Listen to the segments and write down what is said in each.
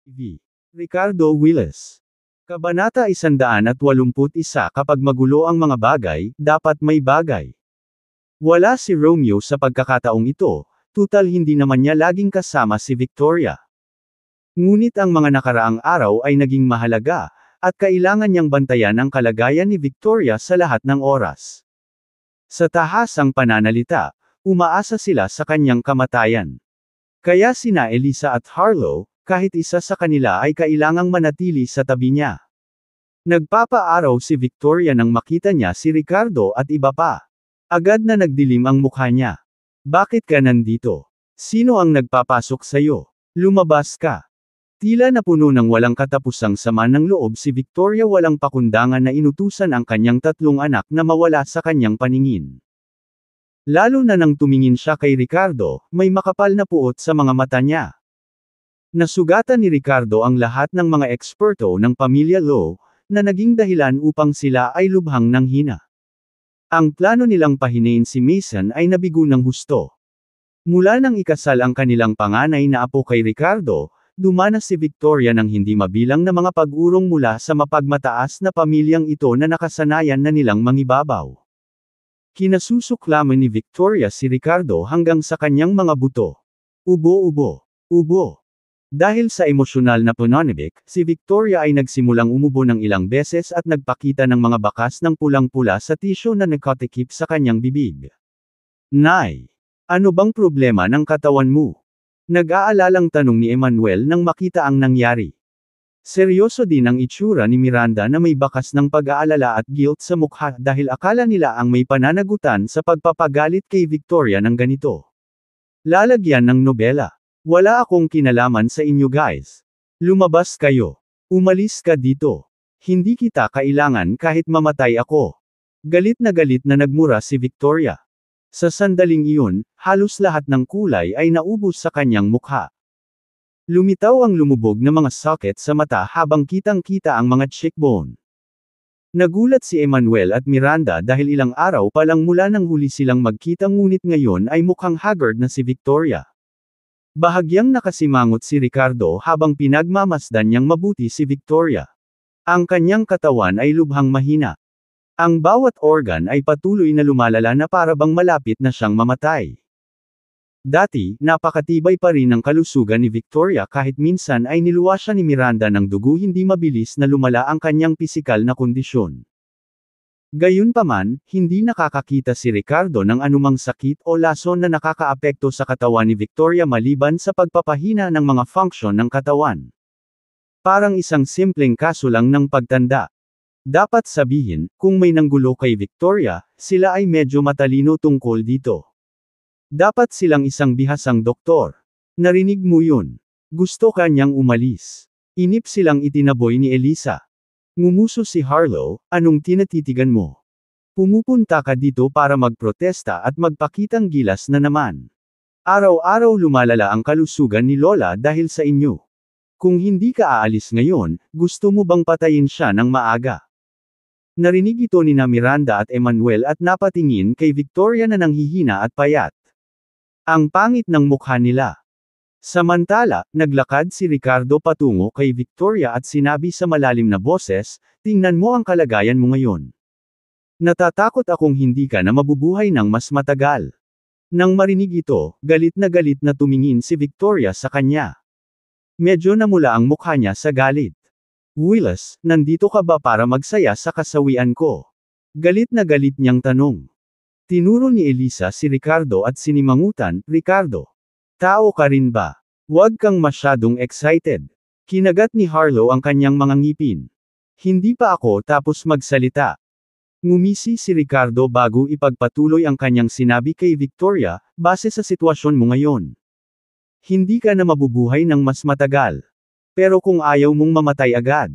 V. Ricardo Willis. Kabanata 181. Kapag magulo ang mga bagay, dapat may bagay. Wala si Romeo sa pagkakataong ito, tutal hindi naman niya laging kasama si Victoria. Ngunit ang mga nakaraang araw ay naging mahalaga, at kailangan niyang bantayan ang kalagayan ni Victoria sa lahat ng oras. Sa tahasang pananalita, umaasa sila sa kanyang kamatayan. Kaya sina Elisa at Harlow, kahit isa sa kanila ay kailangang manatili sa tabi niya. Nagpapaaraw si Victoria nang makita niya si Ricardo at iba pa. Agad na nagdilim ang mukha niya. Bakit ka nandito? Sino ang nagpapasok sa'yo? Lumabas ka. Tila napuno ng walang katapusang sama ng loob si Victoria, walang pakundangan na inutusan ang kanyang tatlong anak na mawala sa kanyang paningin. Lalo na nang tumingin siya kay Ricardo, may makapal na puot sa mga mata niya. Nasugatan ni Ricardo ang lahat ng mga eksperto ng pamilya Lowe, na naging dahilan upang sila ay lubhang nanghina. Ang plano nilang pahinain si Mason ay nabigo ng husto. Mula nang ikasal ang kanilang panganay na apo kay Ricardo, dumanas si Victoria ng hindi mabilang na mga pag-urong mula sa mapagmataas na pamilyang ito na nakasanayan na nilang mangibabaw. Kinasusuklaman ni Victoria si Ricardo hanggang sa kanyang mga buto. Ubo-ubo. Ubo. Dahil sa emosyonal na pananabik, si Victoria ay nagsimulang umubo ng ilang beses at nagpakita ng mga bakas ng pulang-pula sa tisyo na nakatikip sa kanyang bibig. Nay! Ano bang problema ng katawan mo? Nag-aalalang tanong ni Emmanuel nang makita ang nangyari. Seryoso din ang itsura ni Miranda na may bakas ng pag-aalala at guilt sa mukha dahil akala nila ang may pananagutan sa pagpapagalit kay Victoria ng ganito. Lalagyan ng nobela. Wala akong kinalaman sa inyo guys. Lumabas kayo. Umalis ka dito. Hindi kita kailangan kahit mamatay ako. Galit na nagmura si Victoria. Sa sandaling iyon, halos lahat ng kulay ay naubos sa kanyang mukha. Lumitaw ang lumubog na mga socket sa mata habang kitang-kita ang mga cheekbone. Nagulat si Emmanuel at Miranda dahil ilang araw pa lang mula nang huli silang magkita, ngunit ngayon ay mukhang haggard na si Victoria. Bahagyang nakasimangot si Ricardo habang pinagmamasdan niyang mabuti si Victoria. Ang kanyang katawan ay lubhang mahina. Ang bawat organ ay patuloy na lumalala na para bang malapit na siyang mamatay. Dati, napakatibay pa rin ang kalusugan ni Victoria kahit minsan ay niluwa siya ni Miranda ng dugo, hindi mabilis na lumala ang kanyang pisikal na kondisyon. Gayunpaman, hindi nakakakita si Ricardo ng anumang sakit o lason na nakakaapekto sa katawan ni Victoria maliban sa pagpapahina ng mga function ng katawan. Parang isang simpleng kaso lang ng pagtanda. Dapat sabihin, kung may nanggulo kay Victoria, sila ay medyo matalino tungkol dito. Dapat silang isang bihasang doktor. Narinig mo yun? Gusto kanyang umalis. Inip silang itinaboy ni Elisa. Ngumuso si Harlow, anong tinatitigan mo? Pumupunta ka dito para magprotesta at magpakitang gilas na naman. Araw-araw lumalala ang kalusugan ni Lola dahil sa inyo. Kung hindi ka aalis ngayon, gusto mo bang patayin siya ng maaga? Narinig ito ni Miranda at Emmanuel at napatingin kay Victoria na nanghihina at payat. Ang pangit ng mukha nila. Samantala, naglakad si Ricardo patungo kay Victoria at sinabi sa malalim na boses, tingnan mo ang kalagayan mo ngayon. Natatakot akong hindi ka na mabubuhay ng mas matagal. Nang marinig ito, galit na tumingin si Victoria sa kanya. Medyo namula ang mukha niya sa galit. Willis, nandito ka ba para magsaya sa kasawian ko? Galit niyang tanong. Tinuro ni Elisa si Ricardo at sinimangutan, Ricardo. Tao ka rin ba? Huwag kang masyadong excited. Kinagat ni Harlow ang kanyang mga ngipin. Hindi pa ako tapos magsalita. Ngumisi si Ricardo bago ipagpatuloy ang kanyang sinabi kay Victoria, base sa sitwasyon mo ngayon. Hindi ka na mabubuhay ng mas matagal. Pero kung ayaw mong mamatay agad,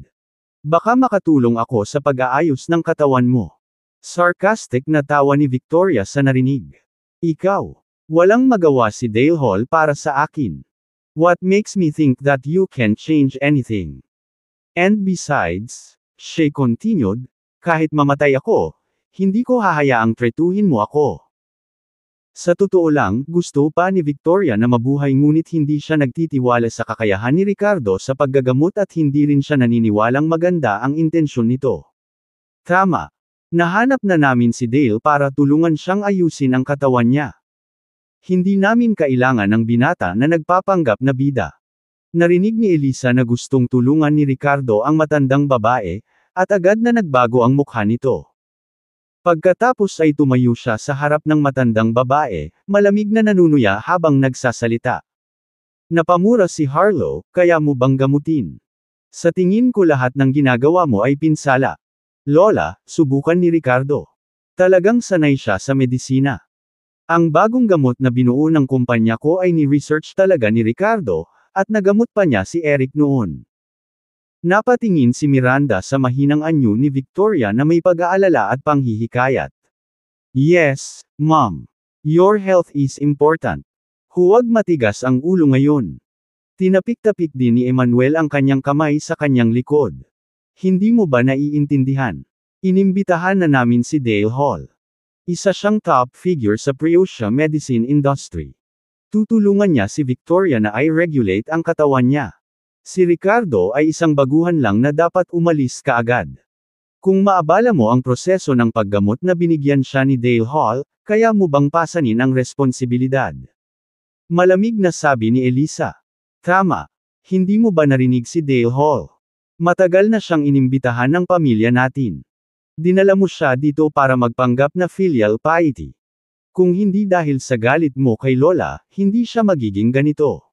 baka makatulong ako sa pag-aayos ng katawan mo. Sarcastic na tawa ni Victoria sa narinig. Ikaw. Walang magawa si Dale Hall para sa akin. What makes me think that you can change anything? And besides, she continued, kahit mamatay ako, hindi ko hahayaang tretuhin mo ako. Sa totoo lang, gusto pa ni Victoria na mabuhay ngunit hindi siya nagtitiwala sa kakayahan ni Ricardo sa paggagamot at hindi rin siya naniniwalang maganda ang intensyon nito. Tama. Nahanap na namin si Dale para tulungan siyang ayusin ang katawan niya. Hindi namin kailangan ng binata na nagpapanggap na bida. Narinig ni Elisa na gustong tulungan ni Ricardo ang matandang babae, at agad na nagbago ang mukha nito. Pagkatapos ay tumayo siya sa harap ng matandang babae, malamig na nanunuya habang nagsasalita. Napamura si Harlow, kaya mo bang gamutin? Sa tingin ko lahat ng ginagawa mo ay pinsala. Lola, subukan ni Ricardo. Talagang sanay siya sa medisina. Ang bagong gamot na binuo ng kumpanya ko ay ni-research talaga ni Ricardo, at nagamot pa niya si Eric noon. Napatingin si Miranda sa mahinang anyo ni Victoria na may pag-aalala at panghihikayat. Yes, Mom. Your health is important. Huwag matigas ang ulo ngayon. Tinapik-tapik din ni Emmanuel ang kanyang kamay sa kanyang likod. Hindi mo ba naiintindihan? Inimbitahan na namin si Dale Hall. Isa siyang top figure sa Prussia medicine industry. Tutulungan niya si Victoria na i-regulate ang katawan niya. Si Ricardo ay isang baguhan lang na dapat umalis kaagad. Kung maabala mo ang proseso ng paggamot na binigyan siya ni Dale Hall, kaya mo bang pasanin ang responsibilidad? Malamig na sabi ni Elisa. Tama. Hindi mo ba narinig si Dale Hall? Matagal na siyang inimbitahan ng pamilya natin. Dinala mo siya dito para magpanggap na filial piety. Kung hindi dahil sa galit mo kay Lola, hindi siya magiging ganito.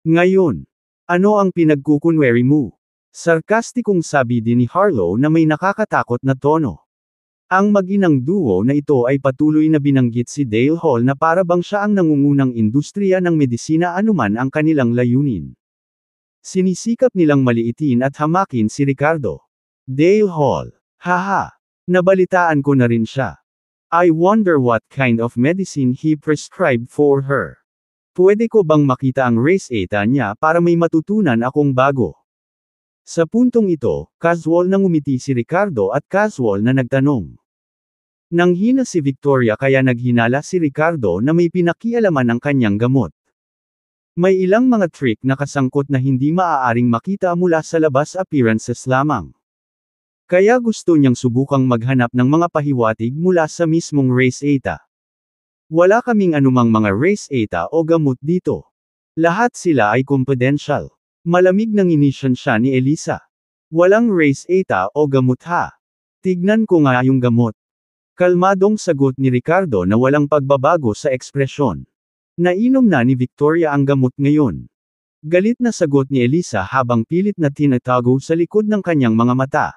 Ngayon, ano ang pinagkukunwari mo? Sarkastikong sabi din ni Harlow na may nakakatakot na tono. Ang mag-inang duo na ito ay patuloy na binanggit si Dale Hall na para bang siya ang nangungunang industriya ng medisina anuman ang kanilang layunin. Sinisikap nilang maliitin at hamakin si Ricardo. Dale Hall. Haha. Nabalitaan ko na rin siya. I wonder what kind of medicine he prescribed for her. Pwede ko bang makita ang receta niya para may matutunan akong bago? Sa puntong ito, casual na ngumiti si Ricardo at casual na nagtanong. Nanghina si Victoria kaya naghinala si Ricardo na may pinakialaman ang kanyang gamot. May ilang mga trick na kasangkot na hindi maaaring makita mula sa labas appearances lamang. Kaya gusto niyang subukang maghanap ng mga pahiwatig mula sa mismong receta. Wala kaming anumang mga receta o gamot dito. Lahat sila ay confidential. Malamig nang inisyon siya ni Elisa. Walang receta o gamot ha. Tignan ko nga yung gamot. Kalmadong sagot ni Ricardo na walang pagbabago sa ekspresyon. Nainom na ni Victoria ang gamot ngayon. Galit na sagot ni Elisa habang pilit na tinatago sa likod ng kanyang mga mata.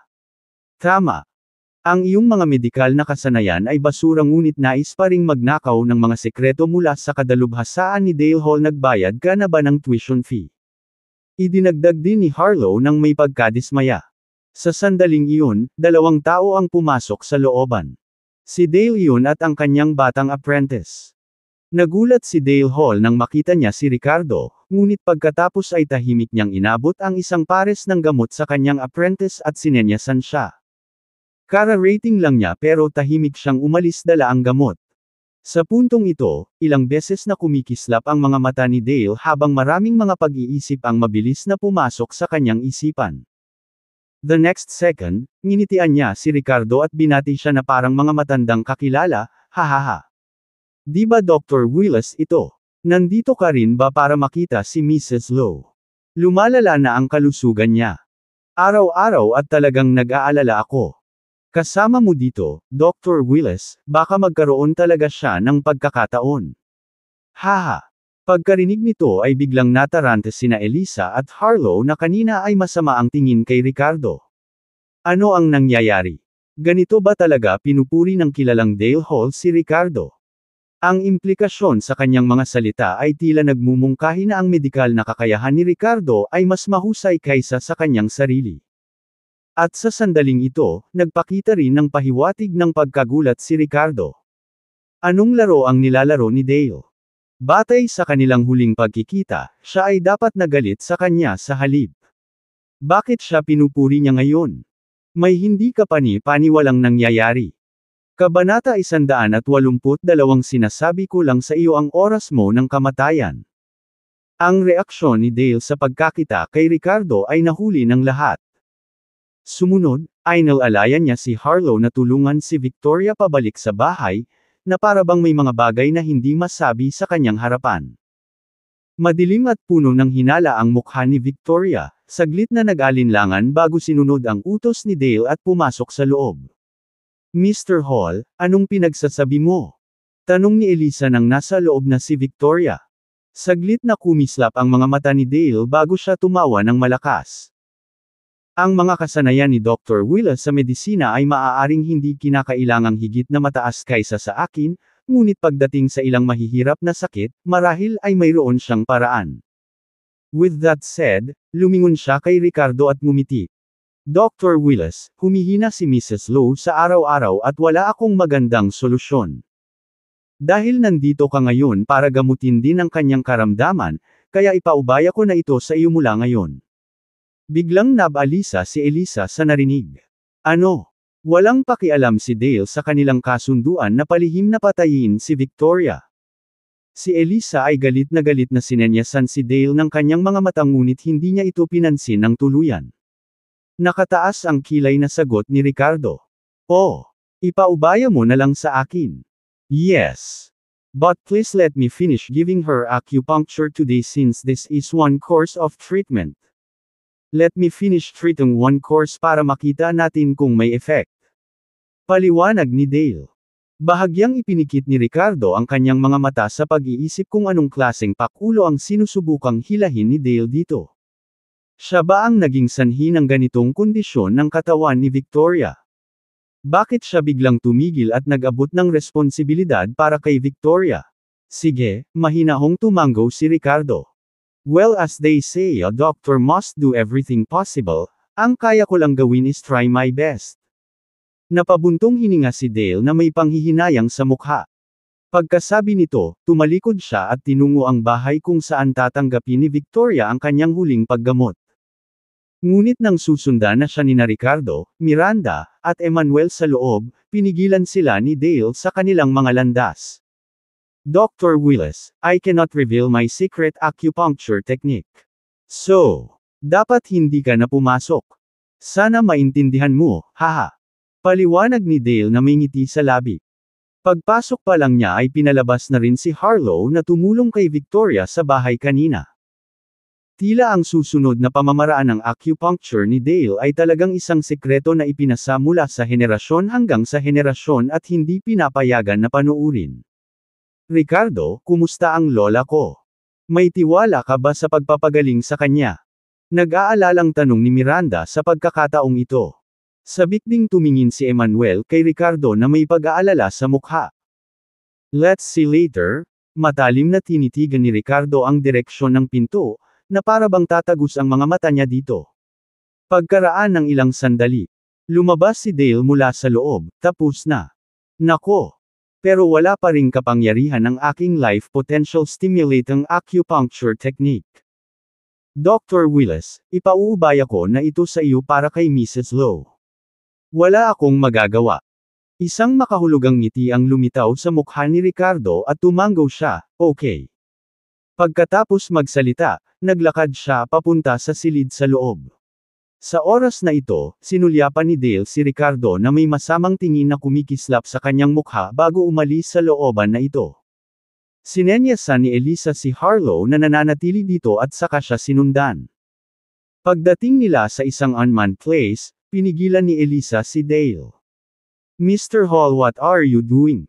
Tama. Ang iyong mga medikal na kasanayan ay basura ngunit nais pa ring magnakaw ng mga sekreto mula sa kadalubhasaan ni Dale Hall. Nagbayad ka na ba ng tuition fee? Idinagdag din ni Harlow nang may pagkadismaya. Sa sandaling iyon, dalawang tao ang pumasok sa looban. Si Dale iyon at ang kanyang batang apprentice. Nagulat si Dale Hall nang makita niya si Ricardo, ngunit pagkatapos ay tahimik niyang inabot ang isang pares ng gamot sa kanyang apprentice at sinenyasan siya. Kara-rating lang niya pero tahimik siyang umalis dala ang gamot. Sa puntong ito, ilang beses na kumikislap ang mga mata ni Dale habang maraming mga pag-iisip ang mabilis na pumasok sa kanyang isipan. The next second, nginitian niya si Ricardo at binati siya na parang mga matandang kakilala, hahaha. Di ba Dr. Willis ito? Nandito ka rin ba para makita si Mrs. Lowe? Lumalala na ang kalusugan niya. Araw-araw at talagang nag-aalala ako. Kasama mo dito, Dr. Willis, baka magkaroon talaga siya ng pagkakataon. Haha. Pagkarinig nito ay biglang natarante sina Elisa at Harlow na kanina ay masama ang tingin kay Ricardo. Ano ang nangyayari? Ganito ba talaga pinupuri ng kilalang Dale Hall si Ricardo? Ang implikasyon sa kanyang mga salita ay tila nagmumungkahi na ang medikal na kakayahan ni Ricardo ay mas mahusay kaysa sa kanyang sarili. At sa sandaling ito, nagpakita rin ng pahiwatig ng pagkagulat si Ricardo. Anong laro ang nilalaro ni Dale? Batay sa kanilang huling pagkikita, siya ay dapat nagalit sa kanya sa halip. Bakit siya pinupuri niya ngayon? May hindi ka pani-paniwalang nangyayari. Kabanata 182. Sinasabi ko lang sa iyo ang oras mo ng kamatayan. Ang reaksyon ni Dale sa pagkakita kay Ricardo ay nahuli ng lahat. Sumunod, ay nalalayan niya si Harlow na tulungan si Victoria pabalik sa bahay, na parabang may mga bagay na hindi masabi sa kanyang harapan. Madilim at puno ng hinala ang mukha ni Victoria, saglit na nag-alinlangan bago sinunod ang utos ni Dale at pumasok sa loob. Mr. Hall, anong pinagsasabi mo? Tanong ni Elisa nang nasa loob na si Victoria. Saglit na kumislap ang mga mata ni Dale bago siya tumawa ng malakas. Ang mga kasanayan ni Dr. Willa sa medisina ay maaaring hindi kinakailangang higit na mataas kaysa sa akin, ngunit pagdating sa ilang mahihirap na sakit, marahil ay mayroon siyang paraan. With that said, lumingon siya kay Ricardo at ngumiti. Dr. Willis, humihina si Mrs. Lowe sa araw-araw at wala akong magandang solusyon. Dahil nandito ka ngayon para gamutin din ang kanyang karamdaman, kaya ipaubaya ko na ito sa iyo mula ngayon. Biglang nabalisa si Elisa sa narinig. Ano? Walang pakialam si Dale sa kanilang kasunduan na palihim na patayin si Victoria. Si Elisa ay galit na sinenyasan si Dale ng kanyang mga mata ngunit hindi niya ito pinansin ng tuluyan. Nakataas ang kilay na sagot ni Ricardo. Oh, ipaubaya mo na lang sa akin. Yes. But please let me finish giving her acupuncture today since this is one course of treatment. Let me finish treating one course para makita natin kung may effect. Paliwanag ni Dale. Bahagyang ipinikit ni Ricardo ang kanyang mga mata sa pag-iisip kung anong klaseng pakulo ang sinusubukang hilahin ni Dale dito. Siya ba ang naging sanhi ng ganitong kondisyon ng katawan ni Victoria? Bakit siya biglang tumigil at nag-abot ng responsibilidad para kay Victoria? Sige, mahinahong tumango si Ricardo. Well, as they say, a doctor must do everything possible. Ang kaya ko lang gawin is try my best. Napabuntong hininga si Dale na may panghihinayang sa mukha. Pagkasabi nito, tumalikod siya at tinungo ang bahay kung saan tatanggapin ni Victoria ang kanyang huling paggamot. Ngunit nang susundan na siya ni Ricardo, Miranda, at Emmanuel sa loob, pinigilan sila ni Dale sa kanilang mga landas. Dr. Willis, I cannot reveal my secret acupuncture technique. So, dapat hindi ka na pumasok. Sana maintindihan mo, haha. Paliwanag ni Dale na may ngiti sa labi. Pagpasok pa lang niya ay pinalabas na rin si Harlow na tumulong kay Victoria sa bahay kanina. Tila ang susunod na pamamaraan ng acupuncture ni Dale ay talagang isang sekreto na ipinasa mula sa henerasyon hanggang sa henerasyon at hindi pinapayagan na panuurin. Ricardo, kumusta ang lola ko? May tiwala ka ba sa pagpapagaling sa kanya? Nag-aalalang tanong ni Miranda sa pagkakataong ito. Sabik ding tumingin si Emmanuel kay Ricardo na may pag-aalala sa mukha. Let's see later. Matalim na tinitigan ni Ricardo ang direksyon ng pinto, na parabang tatagos ang mga mata niya dito. Pagkaraan ng ilang sandali, lumabas si Dale mula sa loob, tapos na. Nako! Pero wala pa ring kapangyarihan ng aking life potential stimulating acupuncture technique. Dr. Willis, ipauubaya ko na ito sa iyo para kay Mrs. Lowe. Wala akong magagawa. Isang makahulugang ngiti ang lumitaw sa mukha ni Ricardo at tumango siya, okay. Pagkatapos magsalita, naglakad siya papunta sa silid sa loob. Sa oras na ito, sinulyapan ni Dale si Ricardo na may masamang tingin na kumikislap sa kanyang mukha bago umalis sa looban na ito. Sinenyasan ni Elisa si Harlow na nananatili dito at saka siya sinundan. Pagdating nila sa isang unmanned place, pinigilan ni Elisa si Dale. Mr. Hall, what are you doing?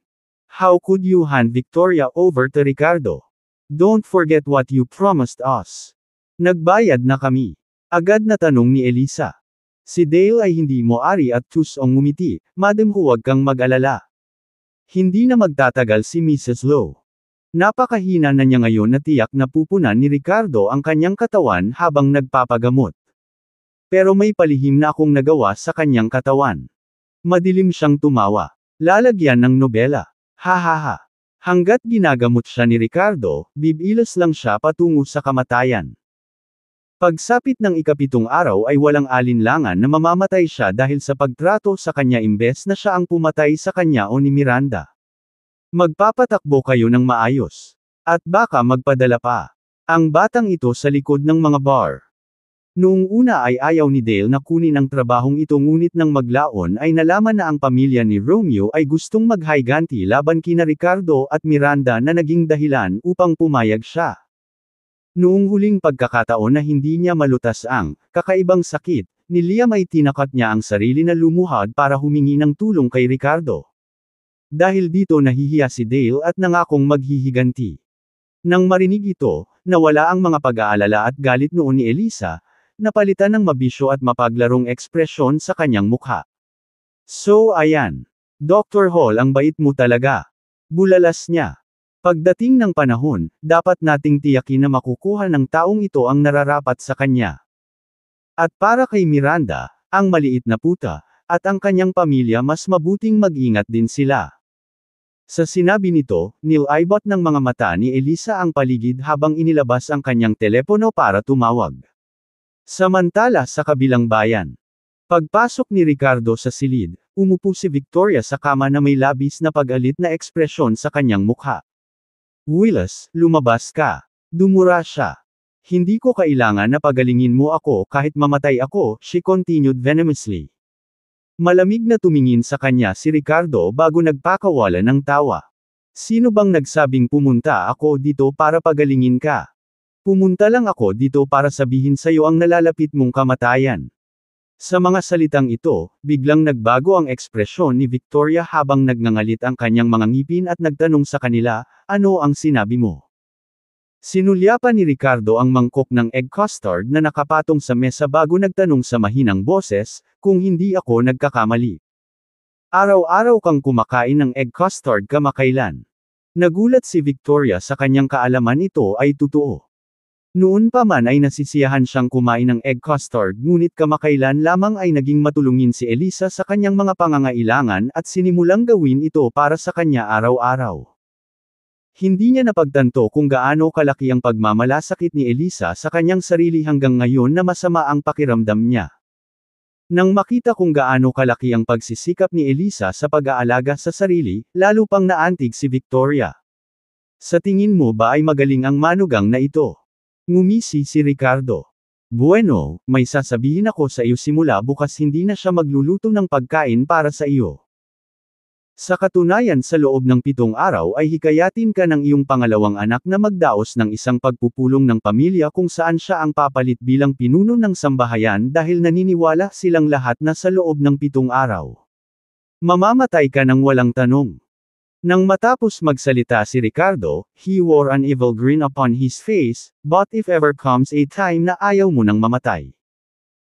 How could you hand Victoria over to Ricardo? Don't forget what you promised us. Nagbayad na kami. Agad na tanong ni Elisa. Si Dale ay hindi moari at tusong ngumiti, Madam, huwag kang mag-alala. Hindi na magtatagal si Mrs. Lowe. Napakahina na niya ngayon na tiyak na pupunan ni Ricardo ang kanyang katawan habang nagpapagamot. Pero may palihim na akong nagawa sa kanyang katawan. Madilim siyang tumawa. Lalagyan ng nobela. Ha ha ha. Hanggat ginagamot siya ni Ricardo, bibilas lang siya patungo sa kamatayan. Pagsapit ng ikapitong araw ay walang alinlangan na mamamatay siya dahil sa pagtrato sa kanya imbes na siya ang pumatay sa kanya o ni Miranda. Magpapatakbo kayo ng maayos. At baka magpadala pa. Ang batang ito sa likod ng mga bar. Noong una ay ayaw ni Dale na kunin ang trabahong ito ngunit nang maglaon ay nalaman na ang pamilya ni Romeo ay gustong maghiganti laban kina Ricardo at Miranda na naging dahilan upang pumayag siya. Noong huling pagkakataon na hindi niya malutas ang kakaibang sakit, ni Liam ay tinakat niya ang sarili na lumuhad para humingi ng tulong kay Ricardo. Dahil dito nahihiya si Dale at nangakong maghihiganti. Nang marinig ito, nawala ang mga pag-aalala at galit noon ni Elisa, napalitan ng mabisyo at mapaglarong ekspresyon sa kanyang mukha. So ayan. Dr. Hall, ang bait mo talaga. Bulalas niya. Pagdating ng panahon, dapat nating tiyakin na makukuha ng taong ito ang nararapat sa kanya. At para kay Miranda, ang maliit na puta, at ang kanyang pamilya mas mabuting mag-ingat din sila. Sa sinabi nito, nilibot ng mga mata ni Elisa ang paligid habang inilabas ang kanyang telepono para tumawag. Samantala sa kabilang bayan. Pagpasok ni Ricardo sa silid, umupo si Victoria sa kama na may labis na pag-alit na ekspresyon sa kanyang mukha. Willis, lumabas ka. Dumura siya. Hindi ko kailangan na pagalingin mo ako kahit mamatay ako, she continued venomously. Malamig na tumingin sa kanya si Ricardo bago nagpakawala ng tawa. Sino bang nagsabing pumunta ako dito para pagalingin ka? Pumunta lang ako dito para sabihin sa'yo ang nalalapit mong kamatayan. Sa mga salitang ito, biglang nagbago ang ekspresyon ni Victoria habang nagngangalit ang kanyang mga ngipin at nagtanong sa kanila, ano ang sinabi mo? Sinulyapan ni Ricardo ang mangkok ng egg custard na nakapatong sa mesa bago nagtanong sa mahinang boses, kung hindi ako nagkakamali. Araw-araw kang kumakain ng egg custard kamakailan. Nagulat si Victoria sa kanyang kaalaman ito ay totoo. Noon pa man ay nasisiyahan siyang kumain ng egg custard ngunit kamakailan lamang ay naging matulungin si Elisa sa kanyang mga pangangailangan at sinimulang gawin ito para sa kanya araw-araw. Hindi niya napagtanto kung gaano kalaki ang pagmamalasakit ni Elisa sa kanyang sarili hanggang ngayon na masama ang pakiramdam niya. Nang makita kung gaano kalaki ang pagsisikap ni Elisa sa pag-aalaga sa sarili, lalo pang naantig si Victoria. Sa tingin mo ba ay magaling ang manugang na ito? Ngumisi si Ricardo. Bueno, may sasabihin ako sa iyo simula bukas hindi na siya magluluto ng pagkain para sa iyo. Sa katunayan sa loob ng 7 araw ay hikayatin ka ng iyong pangalawang anak na magdaos ng isang pagpupulong ng pamilya kung saan siya ang papalit bilang pinuno ng sambahayan dahil naniniwala silang lahat na sa loob ng 7 araw. Mamamatay ka ng walang tanong. Nang matapos magsalita si Ricardo, he wore an evil grin upon his face, but if ever comes a time na ayaw mo nang mamatay,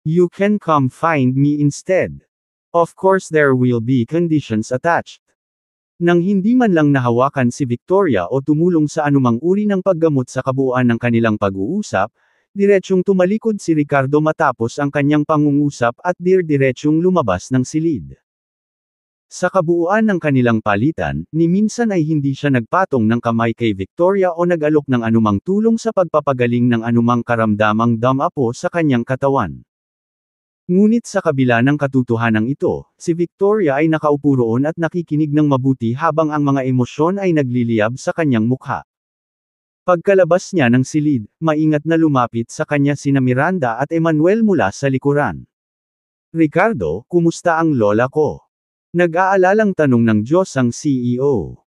you can come find me instead. Of course there will be conditions attached. Nang hindi man lang nahawakan si Victoria o tumulong sa anumang uri ng paggamot sa kabuuan ng kanilang pag-uusap, diretsyong tumalikod si Ricardo matapos ang kanyang pangungusap at diretsyong lumabas ng silid. Sa kabuuan ng kanilang palitan, ni minsan ay hindi siya nagpatong ng kamay kay Victoria o nag-alok ng anumang tulong sa pagpapagaling ng anumang karamdamang damapo sa kanyang katawan. Ngunit sa kabila ng katotohanan ito, si Victoria ay nakaupo roon at nakikinig ng mabuti habang ang mga emosyon ay nagliliyab sa kanyang mukha. Pagkalabas niya ng silid, maingat na lumapit sa kanya sina Miranda at Emmanuel mula sa likuran. Ricardo, kumusta ang lola ko? Nag-aalalang tanong ng Diyos ang CEO.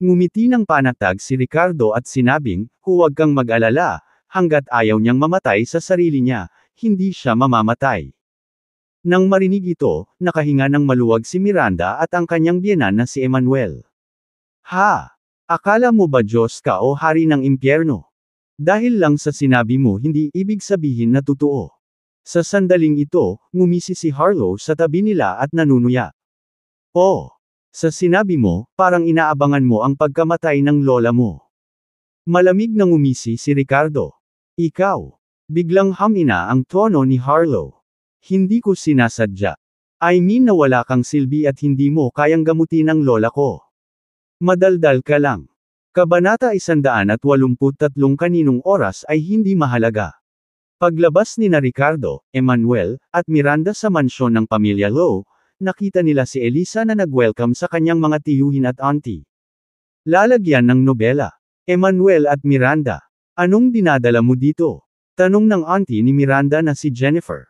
Ngumiti ng panatag si Ricardo at sinabing, huwag kang mag-alala, hanggat ayaw niyang mamatay sa sarili niya, hindi siya mamamatay. Nang marinig ito, nakahinga ng maluwag si Miranda at ang kanyang biyenan na si Emmanuel. Ha? Akala mo ba Diyos ka o hari ng impyerno? Dahil lang sa sinabi mo hindi ibig sabihin na totoo. Sa sandaling ito, ngumisi si Harlow sa tabi nila at nanunuya. Oh! Sa sinabi mo, parang inaabangan mo ang pagkamatay ng lola mo. Malamig na ngumisi si Ricardo. Ikaw. Biglang hamina ang tono ni Harlow. Hindi ko sinasadya. I mean na wala kang silbi at hindi mo kayang gamutin ang lola ko. Madaldal ka lang. Kabanata 183 kaninong oras ay hindi mahalaga. Paglabas ni na Ricardo, Emmanuel, at Miranda sa mansyon ng pamilya Lowe, nakita nila si Elisa na nag-welcome sa kanyang mga tiyuhin at auntie. Lalagyan ng nobela. Emmanuel at Miranda. Anong dinadala mo dito? Tanong ng auntie ni Miranda na si Jennifer.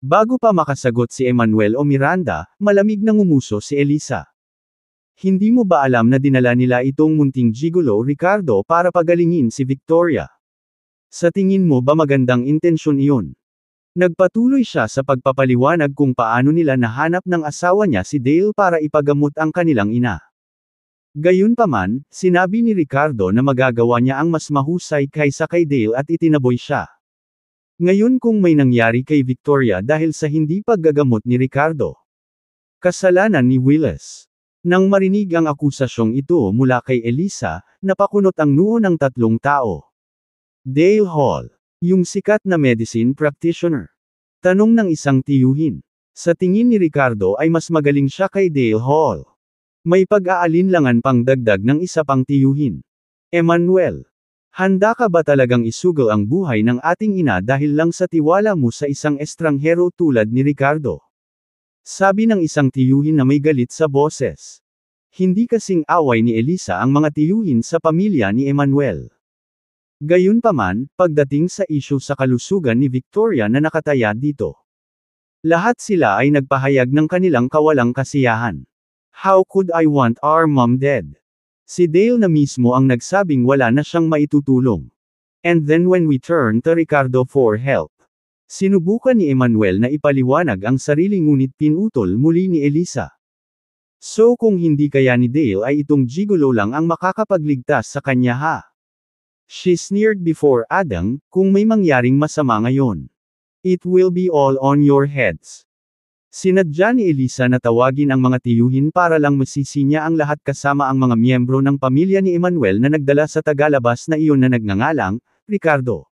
Bago pa makasagot si Emmanuel o Miranda, malamig na ngumuso si Elisa. Hindi mo ba alam na dinala nila itong munting gigolo Ricardo para pagalingin si Victoria? Sa tingin mo ba magandang intensyon iyon? Nagpatuloy siya sa pagpapaliwanag kung paano nila nahanap ng asawa niya si Dale para ipagamot ang kanilang ina. Gayunpaman, sinabi ni Ricardo na magagawa niya ang mas mahusay kaysa kay Dale at itinaboy siya. Ngayon kung may nangyari kay Victoria dahil sa hindi paggagamot ni Ricardo. Kasalanan ni Willis. Nang marinig ang akusasyong ito mula kay Elisa, napakunot ang noo ng tatlong tao. Dale Hall. Yung sikat na medicine practitioner. Tanong ng isang tiyuhin. Sa tingin ni Ricardo ay mas magaling siya kay Dale Hall. May pag-aalinlangan pang dagdag ng isa pang tiyuhin. Emmanuel. Handa ka ba talagang isugal ang buhay ng ating ina dahil lang sa tiwala mo sa isang estranghero tulad ni Ricardo? Sabi ng isang tiyuhin na may galit sa boses. Hindi kasing away ni Elisa ang mga tiyuhin sa pamilya ni Emmanuel. Gayunpaman, pagdating sa isyu sa kalusugan ni Victoria na nakataya dito. Lahat sila ay nagpahayag ng kanilang kawalang kasiyahan. How could I want our mom dead? Si Dale na mismo ang nagsabing wala na siyang maitutulong. And then when we turned to Ricardo for help. Sinubukan ni Emmanuel na ipaliwanag ang sarili ngunit pinutol muli ni Elisa. So kung hindi kaya ni Dale ay itong gigolo lang ang makakapagligtas sa kanya ha? She sneered before Adam, kung may mangyaring masama ngayon. It will be all on your heads. Sinadya ni Elisa na tawagin ang mga tiyuhin para lang masisi niya ang lahat kasama ang mga miyembro ng pamilya ni Emmanuel na nagdala sa tagalabas na iyon na nagngangalang, Ricardo.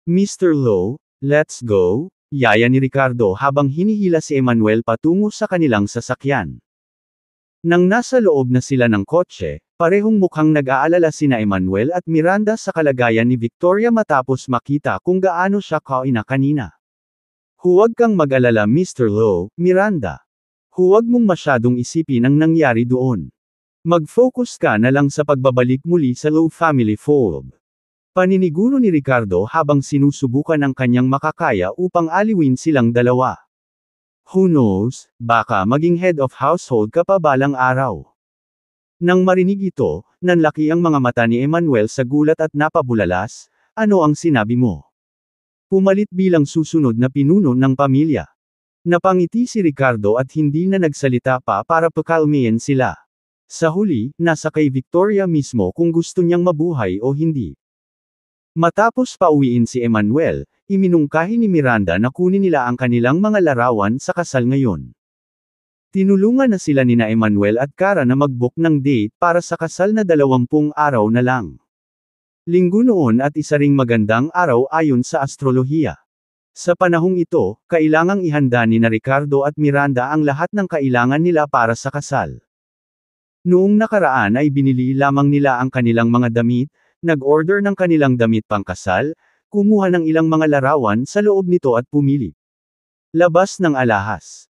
Mr. Lowe, let's go, yaya ni Ricardo habang hinihila si Emmanuel patungo sa kanilang sasakyan. Nang nasa loob na sila ng kotse, parehong mukhang nag-aalala sina Emmanuel at Miranda sa kalagayan ni Victoria matapos makita kung gaano siya kaina kanina. Huwag kang mag-alala Mr. Lowe, Miranda. Huwag mong masyadong isipin ang nangyari doon. Mag-focus ka na lang sa pagbabalik muli sa Lowe family fold. Paniniguro ni Ricardo habang sinusubukan ang kanyang makakaya upang aliwin silang dalawa. Who knows, baka maging head of household ka pa balang araw. Nang marinig ito, nanlaki ang mga mata ni Emmanuel sa gulat at napabulalas, ano ang sinabi mo? Pumalit bilang susunod na pinuno ng pamilya. Napangiti si Ricardo at hindi na nagsalita pa para pakalmayan sila. Sa huli, nasa kay Victoria mismo kung gusto niyang mabuhay o hindi. Matapos pauwiin si Emmanuel, iminungkahi ni Miranda na kunin nila ang kanilang mga larawan sa kasal ngayon. Tinulungan na sila nina Emmanuel at Cara na mag-book ng date para sa kasal na 20 araw na lang. Linggo noon at isa ring magandang araw ayon sa astrolohiya. Sa panahong ito, kailangang ihanda ni na Ricardo at Miranda ang lahat ng kailangan nila para sa kasal. Noong nakaraan ay binili lamang nila ang kanilang mga damit, nag-order ng kanilang damit pangkasal, kumuha ng ilang mga larawan sa loob nito at pumili. Labas ng alahas.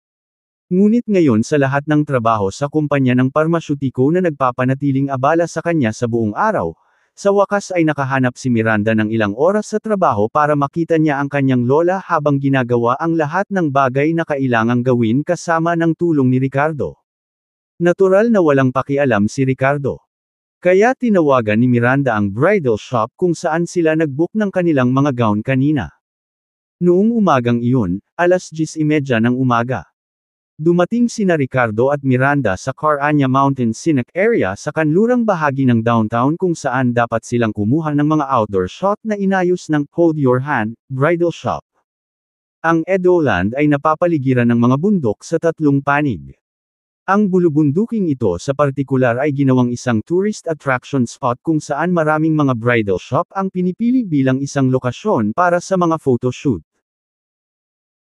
Ngunit ngayon sa lahat ng trabaho sa kumpanya ng parmasyutiko na nagpapanatiling abala sa kanya sa buong araw, sa wakas ay nakahanap si Miranda ng ilang oras sa trabaho para makita niya ang kanyang lola habang ginagawa ang lahat ng bagay na kailangang gawin kasama ng tulong ni Ricardo. Natural na walang pakialam si Ricardo. Kaya tinawagan ni Miranda ang bridal shop kung saan sila nag-book ng kanilang mga gown kanina. Noong umagang iyon, 10:30 ng umaga. Dumating sina Ricardo at Miranda sa Caranya Mountain Scenic Area sa kanlurang bahagi ng downtown kung saan dapat silang kumuha ng mga outdoor shot na inayos ng Hold Your Hand bridal shop. Ang Edoland ay napapaligiran ng mga bundok sa tatlong panig. Ang bulubunduking ito sa partikular ay ginawang isang tourist attraction spot kung saan maraming mga bridal shop ang pinipili bilang isang lokasyon para sa mga photoshoot.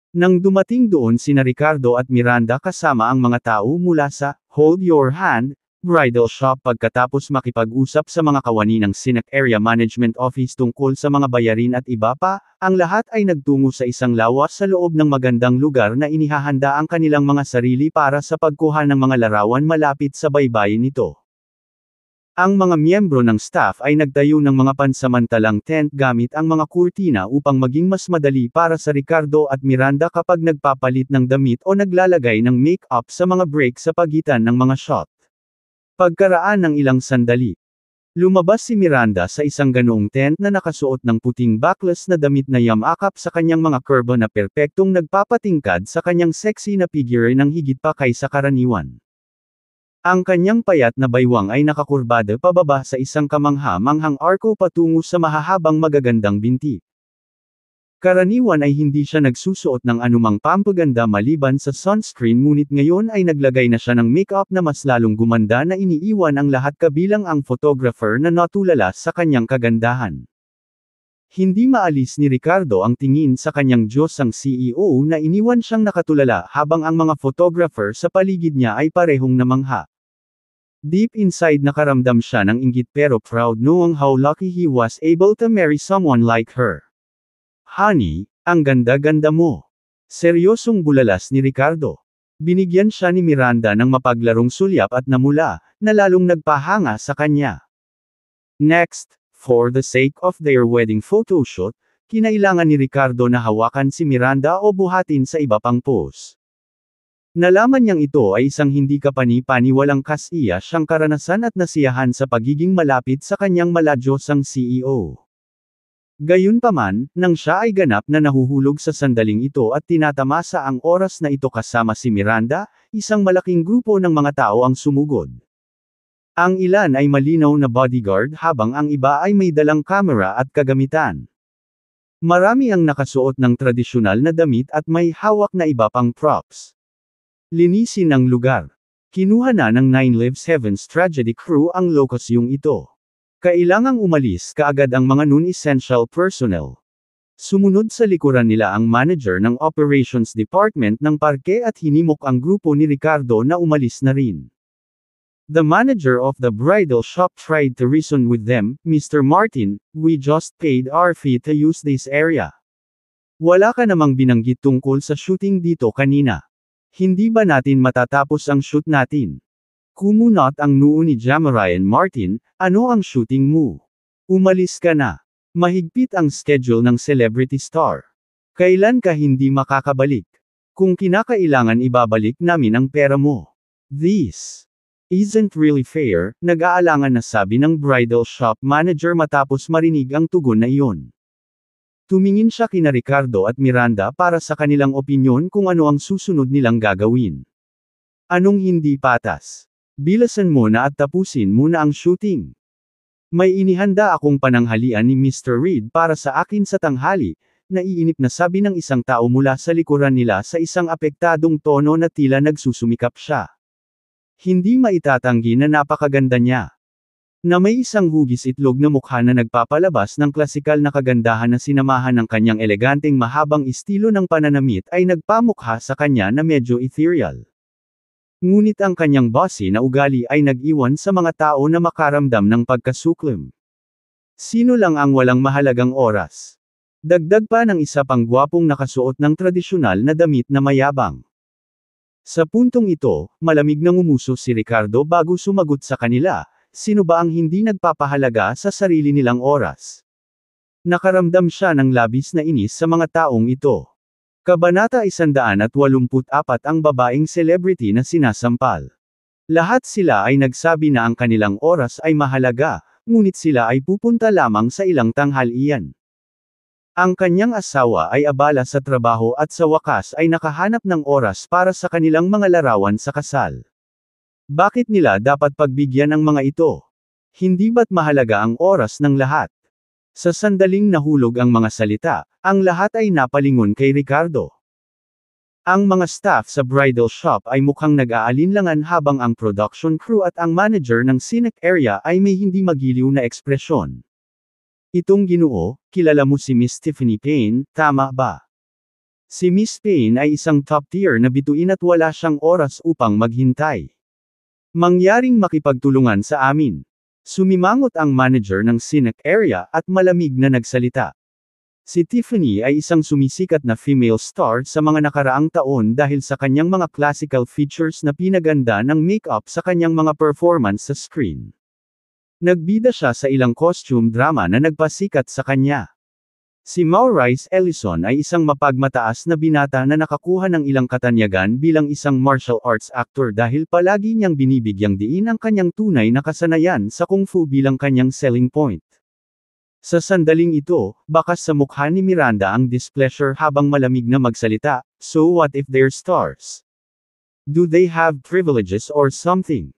Nang dumating doon sina Ricardo at Miranda kasama ang mga tao mula sa Hold Your Hand bridal shop pagkatapos makipag-usap sa mga kawani ng Scenic Area Management Office tungkol sa mga bayarin at iba pa, ang lahat ay nagtungo sa isang lawas sa loob ng magandang lugar na inihahanda ang kanilang mga sarili para sa pagkuha ng mga larawan malapit sa baybayin nito. Ang mga miyembro ng staff ay nagtayo ng mga pansamantalang tent gamit ang mga kurtina upang maging mas madali para sa Ricardo at Miranda kapag nagpapalit ng damit o naglalagay ng make-up sa mga break sa pagitan ng mga shot. Pagkaraan ng ilang sandali, lumabas si Miranda sa isang ganoong tent na nakasuot ng puting backless na damit na yamakap sa kanyang mga kurba na perpektong nagpapatingkad sa kanyang sexy na figure ng higit pa kaysa karaniwan. Ang kanyang payat na baywang ay nakakurbada pababa sa isang kamangha-manghang arko patungo sa mahahabang magagandang binti. Karaniwan ay hindi siya nagsusuot ng anumang pampaganda maliban sa sunscreen ngunit ngayon ay naglagay na siya ng make-up na mas lalong gumanda na iniiwan ang lahat kabilang ang photographer na natulala sa kanyang kagandahan. Hindi maalis ni Ricardo ang tingin sa kanyang Diyos ang CEO na iniwan siyang nakatulala habang ang mga photographer sa paligid niya ay parehong namangha. Deep inside nakaramdam siya ng inggit pero proud knowing how lucky he was able to marry someone like her. Honey, ang ganda-ganda mo. Seryosong bulalas ni Ricardo. Binigyan siya ni Miranda ng mapaglarong sulyap at namula, na lalong nagpahanga sa kanya. Next, for the sake of their wedding photoshoot, kinailangan ni Ricardo na hawakan si Miranda o buhatin sa iba pang pose. Nalaman niyang ito ay isang hindi kapani-paniwalang kasiya siyang karanasan at nasiyahan sa pagiging malapit sa kanyang maladyosang CEO. Gayunpaman, nang siya ay ganap na nahuhulog sa sandaling ito at tinatamasa ang oras na ito kasama si Miranda, isang malaking grupo ng mga tao ang sumugod. Ang ilan ay malinaw na bodyguard habang ang iba ay may dalang kamera at kagamitan. Marami ang nakasuot ng tradisyonal na damit at may hawak na iba pang props. Linisin ang lugar. Kinuha na ng Nine Lives Heaven's tragedy crew ang lokasyong ito. Kailangang umalis kaagad ang mga non-essential personnel. Sumunod sa likuran nila ang manager ng operations department ng parke at hinimok ang grupo ni Ricardo na umalis na rin. The manager of the bridal shop tried to reason with them, Mr. Martin, we just paid our fee to use this area. Wala ka namang binanggit tungkol sa shooting dito kanina. Hindi ba natin matatapos ang shoot natin? Kumunot ang noo ni Jamarian Martin, ano ang shooting mo? Umalis ka na. Mahigpit ang schedule ng celebrity star. Kailan ka hindi makakabalik? Kung kinakailangan ibabalik namin ang pera mo. This isn't really fair, nag-aalangan na sabi ng bridal shop manager matapos marinig ang tugon na iyon. Tumingin siya kina Ricardo at Miranda para sa kanilang opinyon kung ano ang susunod nilang gagawin. Anong hindi patas? Bilasan mo na at tapusin mo na ang shooting. May inihanda akong pananghalian ni Mr. Reed para sa akin sa tanghali, naiinip na sabi ng isang tao mula sa likuran nila sa isang apektadong tono na tila nagsusumikap siya. Hindi maitatanggi na napakaganda niya. Na may isang hugis itlog na mukha na nagpapalabas ng klasikal na kagandahan na sinamahan ng kanyang eleganteng mahabang estilo ng pananamit ay nagpamukha sa kanya na medyo ethereal. Ngunit ang kanyang bossy na ugali ay nag-iwan sa mga tao na makaramdam ng pagkasuklim. Sino lang ang walang mahalagang oras? Dagdag pa ng isa pang gwapong nakasuot ng tradisyonal na damit na mayabang. Sa puntong ito, malamig na ngumuso si Ricardo bago sumagot sa kanila, sino ba ang hindi nagpapahalaga sa sarili nilang oras? Nakaramdam siya ng labis na inis sa mga taong ito. Kabanata 184 ang babaeng celebrity na sinasampal. Lahat sila ay nagsabi na ang kanilang oras ay mahalaga, ngunit sila ay pupunta lamang sa ilang tanghalian. Ang kanyang asawa ay abala sa trabaho at sa wakas ay nakahanap ng oras para sa kanilang mga larawan sa kasal. Bakit nila dapat pagbigyan ang mga ito? Hindi ba't mahalaga ang oras ng lahat? Sa sandaling nahulog ang mga salita, ang lahat ay napalingon kay Ricardo. Ang mga staff sa bridal shop ay mukhang nag-aalinlangan habang ang production crew at ang manager ng scenic area ay may hindi magiliw na ekspresyon. Itong Ginoo, kilala mo si Miss Tiffany Payne, tama ba? Si Miss Payne ay isang top tier na bituin at wala siyang oras upang maghintay. Mangyaring makipagtulungan sa amin. Sumimangot ang manager ng scenic area at malamig na nagsalita. Si Tiffany ay isang sumisikat na female star sa mga nakaraang taon dahil sa kanyang mga classical features na pinaganda ng make-up sa kanyang mga performance sa screen. Nagbida siya sa ilang costume drama na nagpasikat sa kanya. Si Maurice Ellison ay isang mapagmataas na binata na nakakuha ng ilang katanyagan bilang isang martial arts actor dahil palagi niyang binibigyang diin ang kanyang tunay na kasanayan sa kung fu bilang kanyang selling point. Sa sandaling ito, bakas sa mukha ni Miranda ang displeasure habang malamig na magsalita, "So what if they're stars? Do they have privileges or something?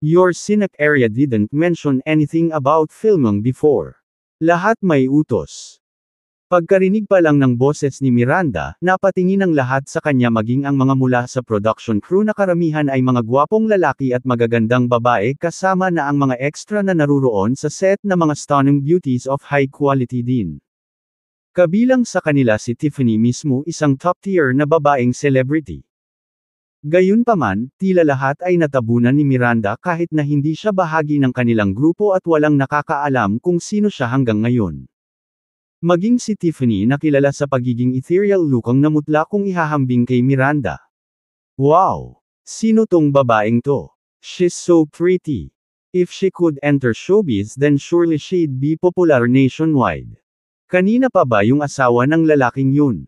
Your scenic area didn't mention anything about filming before. Lahat may utos." Pagkarinig pa lang ng boses ni Miranda, napatingin ang lahat sa kanya maging ang mga mula sa production crew na karamihan ay mga gwapong lalaki at magagandang babae kasama na ang mga extra na naruroon sa set na mga stunning beauties of high quality din. Kabilang sa kanila si Tiffany mismo, isang top-tier na babaeng celebrity. Gayunpaman, tila lahat ay natabunan ni Miranda kahit na hindi siya bahagi ng kanilang grupo at walang nakakaalam kung sino siya hanggang ngayon. Maging si Tiffany na kilala sa pagiging ethereal look ang namutla kung ihahambing kay Miranda. Wow! Sino tong babaeng to? She's so pretty. If she could enter showbiz then surely she'd be popular nationwide. Kanina pa ba yung asawa ng lalaking yun?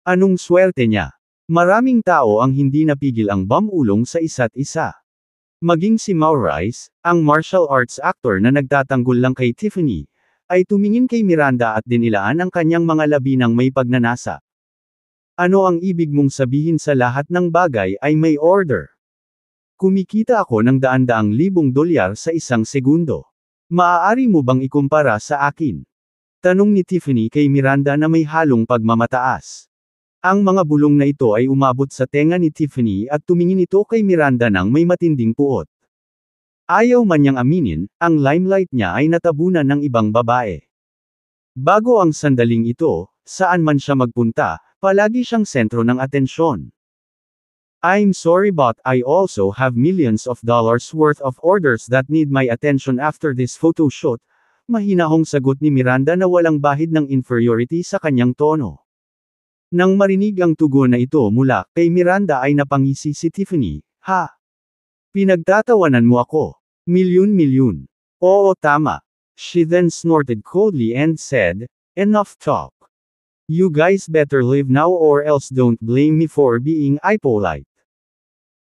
Anong swerte niya? Maraming tao ang hindi napigil ang bamulong sa isa't isa. Maging si Maurice, ang martial arts actor na nagtatanggol lang kay Tiffany, ay tumingin kay Miranda at dinilaan ang kanyang mga labi ng may pagnanasa. Ano ang ibig mong sabihin sa lahat ng bagay ay may order? Kumikita ako ng daan-daang libong dolyar sa isang segundo. Maaari mo bang ikumpara sa akin? Tanong ni Tiffany kay Miranda na may halong pagmamataas. Ang mga bulong na ito ay umabot sa tenga ni Tiffany at tumingin ito kay Miranda ng may matinding puot. Ayaw man niyang aminin, ang limelight niya ay natabunan ng ibang babae. Bago ang sandaling ito, saan man siya magpunta, palagi siyang sentro ng atensyon. I'm sorry but I also have millions of dollars worth of orders that need my attention after this photo shoot, mahinahong sagot ni Miranda na walang bahid ng inferiority sa kanyang tono. Nang marinig ang tugon na ito mula kay Miranda ay napangisi si Tiffany, "Ha? Pinagtatawanan mo ako? Milyon-milyon. Oo, tama." She then snorted coldly and said, "Enough talk. You guys better leave now or else don't blame me for being impolite.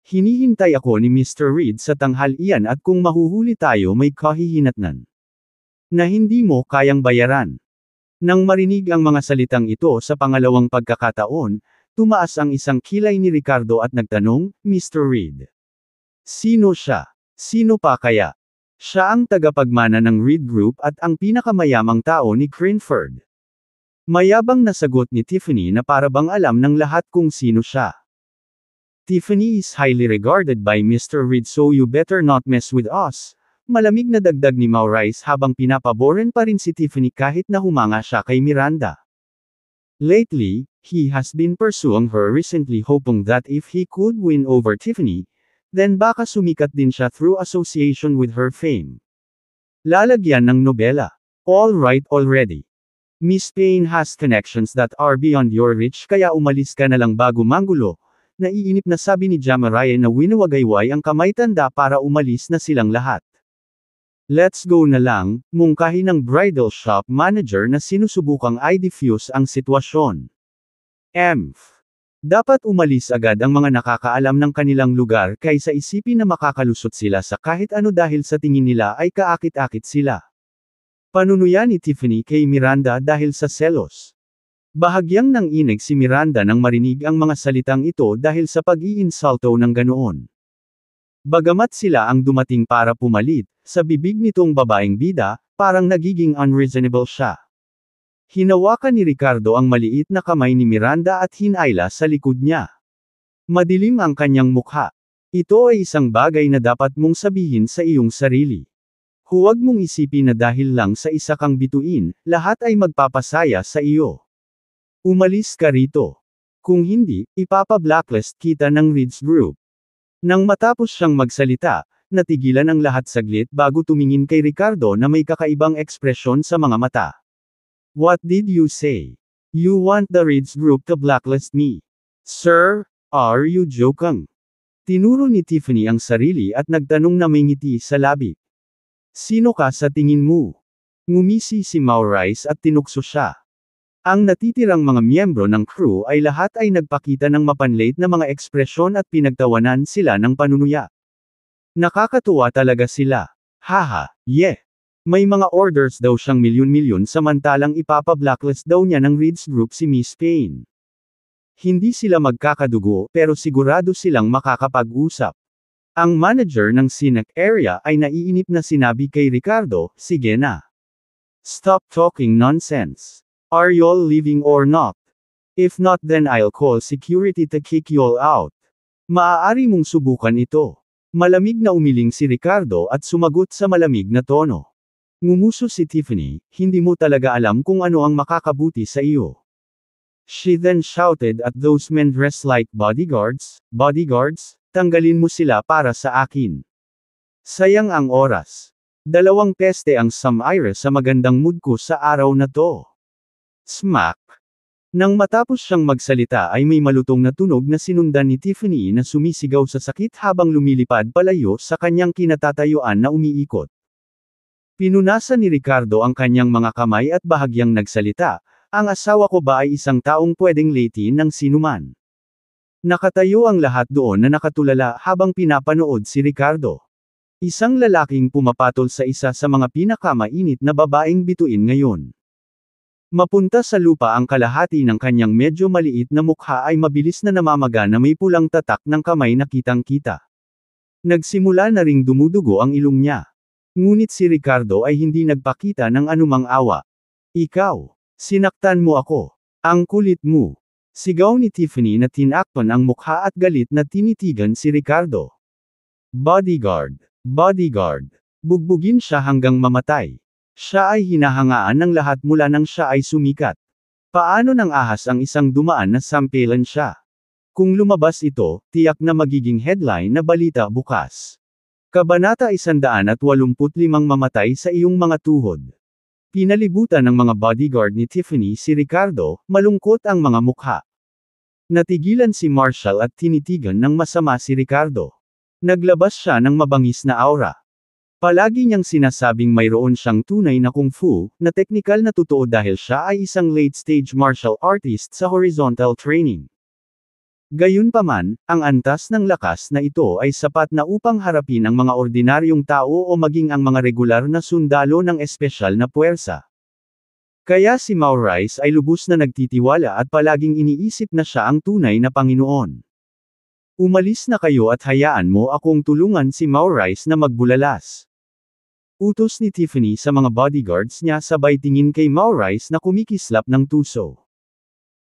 Hinihintay ako ni Mr. Reed sa tanghalian at kung mahuhuli tayo may kahihinatnan na hindi mo kayang bayaran." Nang marinig ang mga salitang ito sa pangalawang pagkakataon, tumaas ang isang kilay ni Ricardo at nagtanong, "Mr. Reed? Sino siya? Sino pa kaya?" Siya ang tagapagmana ng Reed Group at ang pinakamayamang tao ni Cranford. Mayabang na sagot ni Tiffany na para bang alam ng lahat kung sino siya. "Tiffany is highly regarded by Mr. Reed so you better not mess with us." Malamig na dagdag ni Maurice habang pinapaboran pa rin si Tiffany kahit na humanga siya kay Miranda. Lately, he has been pursuing her recently hoping that if he could win over Tiffany, then baka sumikat din siya through association with her fame. Lalagyan ng nobela. All right already. Miss Payne has connections that are beyond your reach kaya umalis ka na lang bago manggulo. Naiinip na sabi ni Jamariah na winawagayway ang kamay tanda para umalis na silang lahat. Let's go na lang, mungkahi ng bridal shop manager na sinusubukang i-defuse ang sitwasyon. Dapat umalis agad ang mga nakakaalam ng kanilang lugar kaysa isipin na makakalusot sila sa kahit ano dahil sa tingin nila ay kaakit-akit sila. Panunuya ni Tiffany kay Miranda dahil sa selos. Bahagyang nanginig si Miranda nang marinig ang mga salitang ito dahil sa pag-iinsulto ng ganoon. Bagamat sila ang dumating para pumalit, sa bibig nitong babaeng bida, parang nagiging unreasonable siya. Hinawakan ni Ricardo ang maliit na kamay ni Miranda at hinayla sa likod niya. Madilim ang kanyang mukha. Ito ay isang bagay na dapat mong sabihin sa iyong sarili. Huwag mong isipin na dahil lang sa isa kang bituin, lahat ay magpapasaya sa iyo. Umalis ka rito. Kung hindi, ipapa-blacklist kita ng Reed's Group. Nang matapos siyang magsalita, natigilan ang lahat saglit bago tumingin kay Ricardo na may kakaibang ekspresyon sa mga mata. What did you say? You want the Reeds Group to blacklist me? Sir, are you joking? Tinuro ni Tiffany ang sarili at nagtanong na may ngiti sa labi. Sino ka sa tingin mo? Ngumisi si Maurice at tinukso siya. Ang natitirang mga miyembro ng crew ay lahat ay nagpakita ng mapanlait na mga ekspresyon at pinagtawanan sila ng panunuya. Nakakatuwa talaga sila. Haha, yeah. May mga orders daw siyang milyon-milyon samantalang ipapa-blacklist daw niya ng Reeds Group si Miss Payne. Hindi sila magkakadugo pero sigurado silang makakapag-usap. Ang manager ng Cinex area ay naiinip na sinabi kay Ricardo, sige na. Stop talking nonsense. Are y'all leaving or not? If not then I'll call security to kick y'all out. Maaari mong subukan ito. Malamig na umiling si Ricardo at sumagot sa malamig na tono. Ngumuso si Tiffany, hindi mo talaga alam kung ano ang makakabuti sa iyo. She then shouted at those men dressed like bodyguards, tanggalin mo sila para sa akin. Sayang ang oras. 2 peste ang sumire sa magandang mood ko sa araw na to. Smack! Nang matapos siyang magsalita ay may malutong na tunog na sinundan ni Tiffany na sumisigaw sa sakit habang lumilipad palayo sa kanyang kinatatayuan na umiikot. Pinunasan ni Ricardo ang kanyang mga kamay at bahagyang nagsalita, ang asawa ko ba ay isang taong pwedeng latin ng sinuman? Nakatayo ang lahat doon na nakatulala habang pinapanood si Ricardo. Isang lalaking pumapatol sa isa sa mga pinakamainit na babaeng bituin ngayon. Mapunta sa lupa ang kalahati ng kanyang medyo maliit na mukha ay mabilis na namamaga na may pulang tatak ng kamay na kitang-kita. Nagsimula na ring dumudugo ang ilong niya. Ngunit si Ricardo ay hindi nagpakita ng anumang awa. Ikaw, sinaktan mo ako. Ang kulit mo. Sigaw ni Tiffany na tinakpan ang mukha at galit na tinitigan si Ricardo. Bodyguard. Bugbugin siya hanggang mamatay. Siya ay hinahangaan ng lahat mula nang siya ay sumikat. Paano nang ahas ang isang dumaan na sampelan siya? Kung lumabas ito, tiyak na magiging headline na balita bukas. Kabanata 185 mamatay sa iyong mga tuhod. Pinalibutan ng mga bodyguard ni Tiffany si Ricardo, malungkot ang mga mukha. Natigilan si Marshall at tinitigan ng masama si Ricardo. Naglabas siya ng mabangis na aura. Palagi niyang sinasabing mayroon siyang tunay na kung fu, na teknikal na totoo dahil siya ay isang late-stage martial artist sa horizontal training. Gayunpaman, ang antas ng lakas na ito ay sapat na upang harapin ang mga ordinaryong tao o maging ang mga regular na sundalo ng espesyal na puwersa. Kaya si Maurice ay lubos na nagtitiwala at palaging iniisip na siya ang tunay na Panginoon. Umalis na kayo at hayaan mo akong tulungan si Maurice na magbulalas. Utos ni Tiffany sa mga bodyguards niya sabay tingin kay Maurice na kumikislap ng tuso.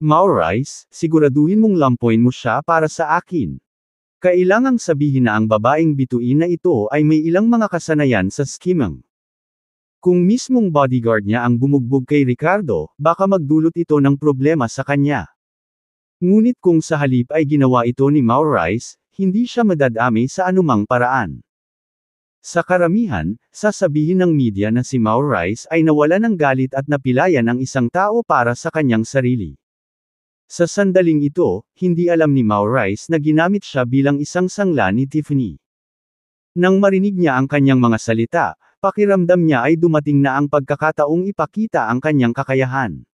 Maurice, siguraduhin mong lampoin mo siya para sa akin. Kailangang sabihin na ang babaeng bituin na ito ay may ilang mga kasanayan sa skimming. Kung mismong bodyguard niya ang bumugbog kay Ricardo, baka magdulot ito ng problema sa kanya. Ngunit kung sa halip ay ginawa ito ni Maurice, hindi siya madadami sa anumang paraan. Sa karamihan, sasabihin ng media na si Maurice ay nawala ng galit at napilayan ang isang tao para sa kanyang sarili. Sa sandaling ito, hindi alam ni Maurice na ginamit siya bilang isang sangla ni Tiffany. Nang marinig niya ang kanyang mga salita, pakiramdam niya ay dumating na ang pagkakataong ipakita ang kanyang kakayahan.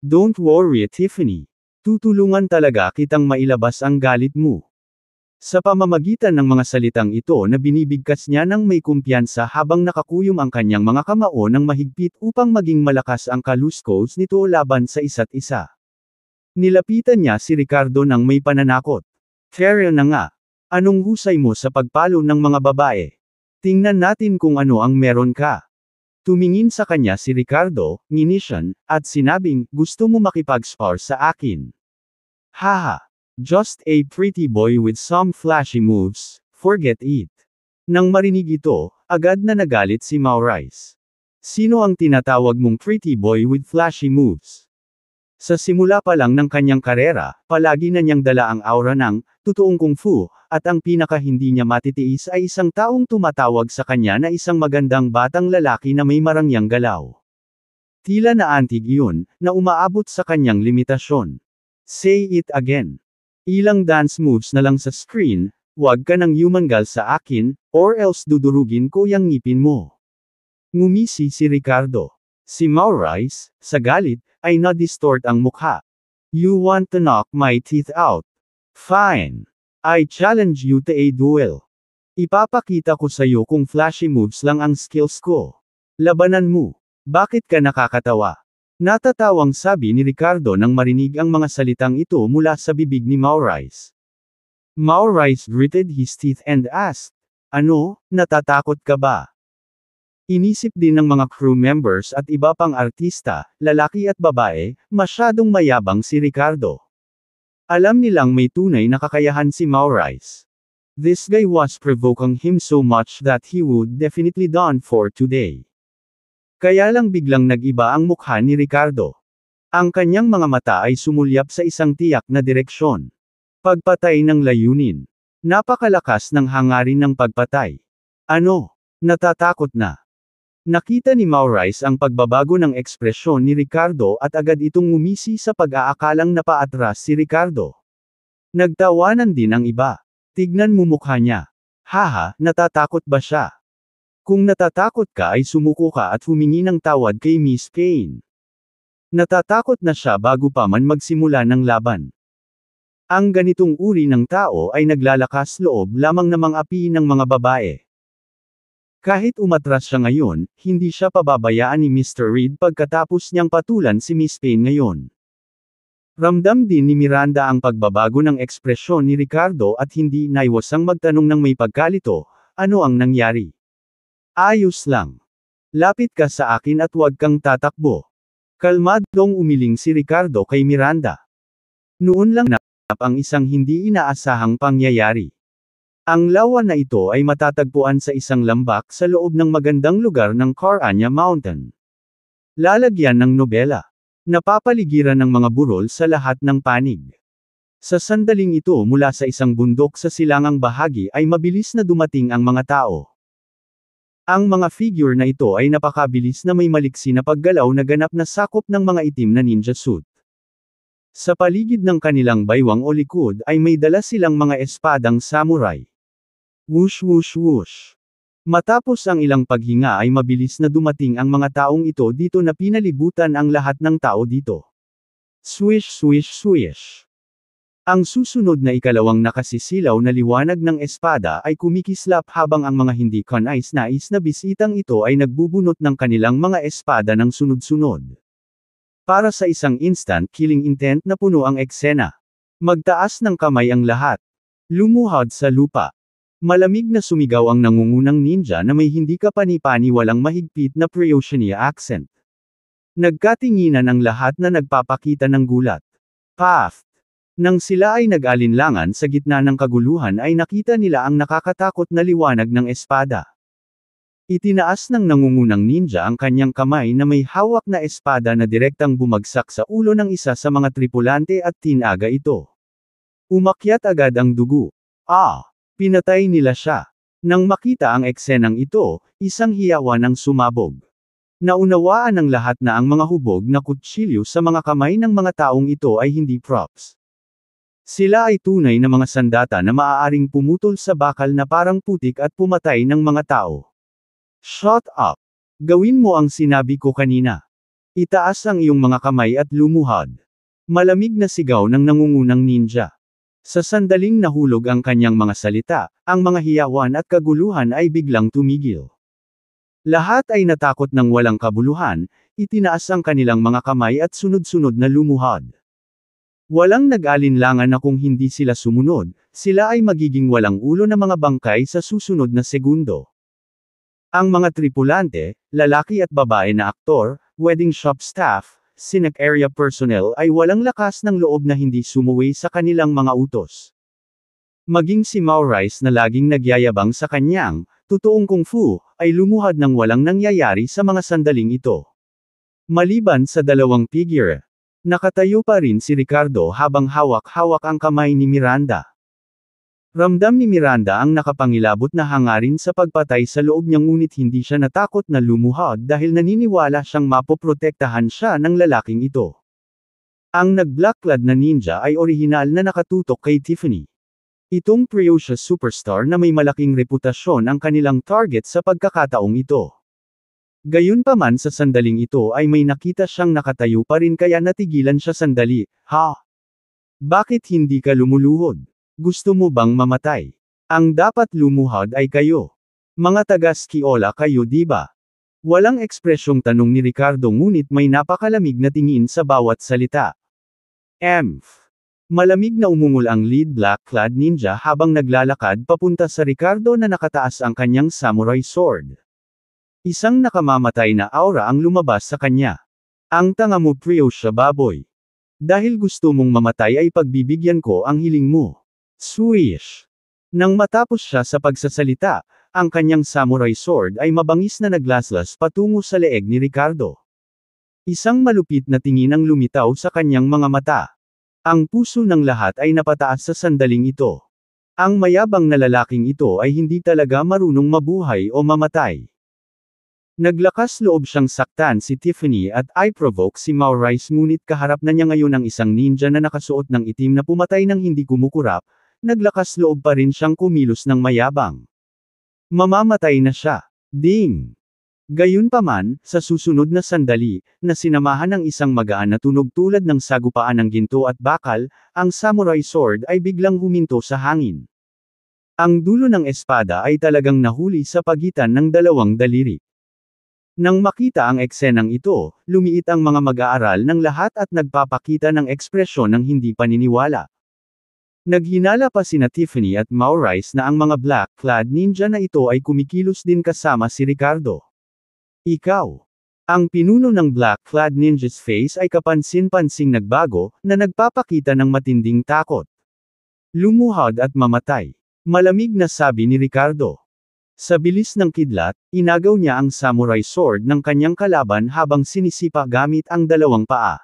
Don't worry, Tiffany. Tutulungan talaga kitang mailabas ang galit mo. Sa pamamagitan ng mga salitang ito na binibigkas niya ng may kumpiyansa habang nakakuyom ang kanyang mga kamao ng mahigpit upang maging malakas ang kaluskos nito laban sa isa't isa. Nilapitan niya si Ricardo ng may pananakot. Fair na nga. Anong husay mo sa pagpalo ng mga babae? Tingnan natin kung ano ang meron ka. Tumingin sa kanya si Ricardo, nginisyan, at sinabing, gusto mo makipag-spar sa akin. Haha. Just a pretty boy with some flashy moves, forget it. Nang marinig ito, agad na nagalit si Maurice. Sino ang tinatawag mong pretty boy with flashy moves? Sa simula pa lang ng kanyang karera, palagi na niyang dala ang aura ng totoong kung fu, at ang pinaka hindi niya matitiis ay isang taong tumatawag sa kanya na isang magandang batang lalaki na may marangyang galaw. Tila naantig iyon, na umaabot sa kanyang limitasyon. Say it again. Ilang dance moves na lang sa screen, huwag ka nang yumangal sa akin, or else dudurugin ko yang ngipin mo. Ngumisi si Ricardo. Si Maurice, sa galit, ay na-distort ang mukha. You want to knock my teeth out? Fine. I challenge you to a duel. Ipapakita ko sa'yo kung flashy moves lang ang skills ko. Labanan mo. Bakit ka nakakatawa? Natatawang sabi ni Ricardo nang marinig ang mga salitang ito mula sa bibig ni Maurice. Maurice gritted his teeth and asked, "Ano, natatakot ka ba?" Inisip din ng mga crew members at iba pang artista, lalaki at babae, masyadong mayabang si Ricardo. Alam nilang may tunay na kakayahan si Maurice. This guy was provoking him so much that he would definitely done for today. Kaya lang biglang nag-iba ang mukha ni Ricardo. Ang kanyang mga mata ay sumulyap sa isang tiyak na direksyon. Pagpatay ng layunin. Napakalakas ng hangarin ng pagpatay. Ano? Natatakot na. Nakita ni Maurice ang pagbabago ng ekspresyon ni Ricardo at agad itong ngumisi sa pag-aakalang napaatras si Ricardo. Nagtawanan din ang iba. Tignan mo mukha niya. Haha, natatakot ba siya? Kung natatakot ka ay sumuko ka at humingi ng tawad kay Miss Payne. Natatakot na siya bago pa man magsimula ng laban. Ang ganitong uri ng tao ay naglalakas loob lamang na mang-api ng mga babae. Kahit umatras siya ngayon, hindi siya pababayaan ni Mr. Reed pagkatapos niyang patulan si Miss Payne ngayon. Ramdam din ni Miranda ang pagbabago ng ekspresyon ni Ricardo at hindi naiwasang magtanong ng may pagkalito, ano ang nangyari? Ayos lang. Lapit ka sa akin at huwag kang tatakbo. Kalmadong umiling si Ricardo kay Miranda. Noon lang napanap ang isang hindi inaasahang pangyayari. Ang lawa na ito ay matatagpuan sa isang lambak sa loob ng magandang lugar ng Caranya Mountain. Lalagyan ng nobela. Napapaligiran ng mga burol sa lahat ng panig. Sa sandaling ito mula sa isang bundok sa silangang bahagi ay mabilis na dumating ang mga tao. Ang mga figure na ito ay napakabilis na may maliksi na paggalaw na ganap na sakop ng mga itim na ninja suit. Sa paligid ng kanilang baywang o likod ay may dala silang mga espadang samurai. Whoosh whoosh whoosh. Matapos ang ilang paghinga ay mabilis na dumating ang mga taong ito dito na pinalibutan ang lahat ng tao dito. Swish swish swish. Ang susunod na ikalawang nakasisilaw na liwanag ng espada ay kumikislap habang ang mga hindi kanais-nais na bisitang ito ay nagbubunot ng kanilang mga espada ng sunod-sunod. Para sa isang instant killing intent na puno ang eksena. Magtaas ng kamay ang lahat. Lumuhod sa lupa. Malamig na sumigaw ang nangungunang ninja na may hindi kapani-pani walang mahigpit na Pre-Oceania accent. Nagkatinginan ang lahat na nagpapakita ng gulat. Path! Nang sila ay nag-alinlangan sa gitna ng kaguluhan ay nakita nila ang nakakatakot na liwanag ng espada. Itinaas ng nangungunang ninja ang kanyang kamay na may hawak na espada na direktang bumagsak sa ulo ng isa sa mga tripulante at tinaga ito. Umakyat agad ang dugo. Pinatay nila siya. Nang makita ang eksenang ito, isang hiyawan ang sumabog. Naunawaan ng lahat na ang mga hubog na kutsilyo sa mga kamay ng mga taong ito ay hindi props. Sila ay tunay na mga sandata na maaaring pumutol sa bakal na parang putik at pumatay ng mga tao. Shut up! Gawin mo ang sinabi ko kanina. Itaas ang iyong mga kamay at lumuhod. Malamig na sigaw ng nangungunang ninja. Sa sandaling nahulog ang kanyang mga salita, ang mga hiyawan at kaguluhan ay biglang tumigil. Lahat ay natakot ng walang kabuluhan, itinaas ang kanilang mga kamay at sunod-sunod na lumuhod. Walang nag-alinlangan na kung hindi sila sumunod, sila ay magiging walang ulo na mga bangkay sa susunod na segundo. Ang mga tripulante, lalaki at babae na aktor, wedding shop staff, Scenic area personnel ay walang lakas ng loob na hindi sumuway sa kanilang mga utos. Maging si Maurice na laging nagyayabang sa kanyang, totoong kung fu, ay lumuhad ng walang nangyayari sa mga sandaling ito. Maliban sa dalawang figure. Nakatayo pa rin si Ricardo habang hawak-hawak ang kamay ni Miranda. Ramdam ni Miranda ang nakapangilabot na hangarin sa pagpatay sa loob niya, ngunit hindi siya natakot na lumuhod dahil naniniwala siyang mapoprotektahan siya ng lalaking ito. Ang nag-black-clad na ninja ay orihinal na nakatutok kay Tiffany. Itong precocious superstar na may malaking reputasyon ang kanilang target sa pagkakataong ito. Gayunpaman sa sandaling ito ay may nakita siyang nakatayo pa rin kaya natigilan siya sandali. Ha? Bakit hindi ka lumuluhod? Gusto mo bang mamatay? Ang dapat lumuhod ay kayo. Mga taga-Skiola kayo, diba? Walang ekspresyong tanong ni Ricardo, ngunit may napakalamig na tingin sa bawat salita. Malamig na umungol ang lead black-clad ninja habang naglalakad papunta sa Ricardo na nakataas ang kanyang samurai sword. Isang nakamamatay na aura ang lumabas sa kanya. Ang tanga mo, precocious baboy. Dahil gusto mong mamatay ay pagbibigyan ko ang hiling mo. Swish! Nang matapos siya sa pagsasalita, ang kanyang samurai sword ay mabangis na naglaslas patungo sa leeg ni Ricardo. Isang malupit na tingin ang lumitaw sa kanyang mga mata. Ang puso ng lahat ay napataas sa sandaling ito. Ang mayabang na lalaking ito ay hindi talaga marunong mabuhay o mamatay. Naglakas loob siyang saktan si Tiffany at i-provoke si Maurice, ngunit kaharap na niya ngayon ang isang ninja na nakasuot ng itim na pumatay ng hindi kumukurap. Naglakas loob pa rin siyang kumilos ng mayabang. Mamamatay na siya. Ding! Gayunpaman, sa susunod na sandali, na sinamahan ng isang magaan na tunog tulad ng sagupaan ng ginto at bakal, ang samurai sword ay biglang huminto sa hangin. Ang dulo ng espada ay talagang nahuli sa pagitan ng dalawang daliri. Nang makita ang eksenang ito, lumiit ang mga mag-aaral ng lahat at nagpapakita ng ekspresyon ng hindi paniniwala. Naghinala pa sina Tiffany at Maurice na ang mga black-clad ninja na ito ay kumikilos din kasama si Ricardo. Ikaw! Ang pinuno ng black-clad ninja's face ay kapansin-pansing nagbago, na nagpapakita ng matinding takot. Lumuhod at mamatay. Malamig na sabi ni Ricardo. Sa bilis ng kidlat, inagaw niya ang samurai sword ng kanyang kalaban habang sinisipa gamit ang dalawang paa.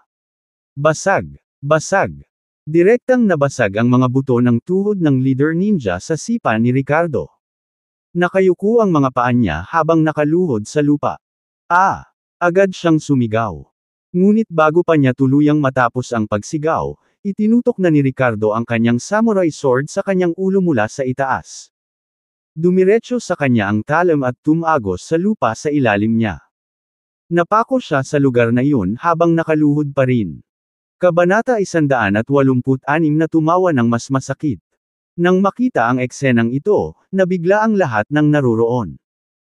Basag! Basag! Direktang nabasag ang mga buto ng tuhod ng leader ninja sa sipa ni Ricardo. Nakayuko ang mga paa niya habang nakaluhod sa lupa. Agad siyang sumigaw. Ngunit bago pa niya tuluyang matapos ang pagsigaw, itinutok na ni Ricardo ang kanyang samurai sword sa kanyang ulo mula sa itaas. Dumiretso sa kanya ang talam at tumagos sa lupa sa ilalim niya. Napako siya sa lugar na iyon habang nakaluhod pa rin. Kabanata 186 na tumawa ng mas masakit. Nang makita ang eksenang ito, nabigla ang lahat ng naroroon.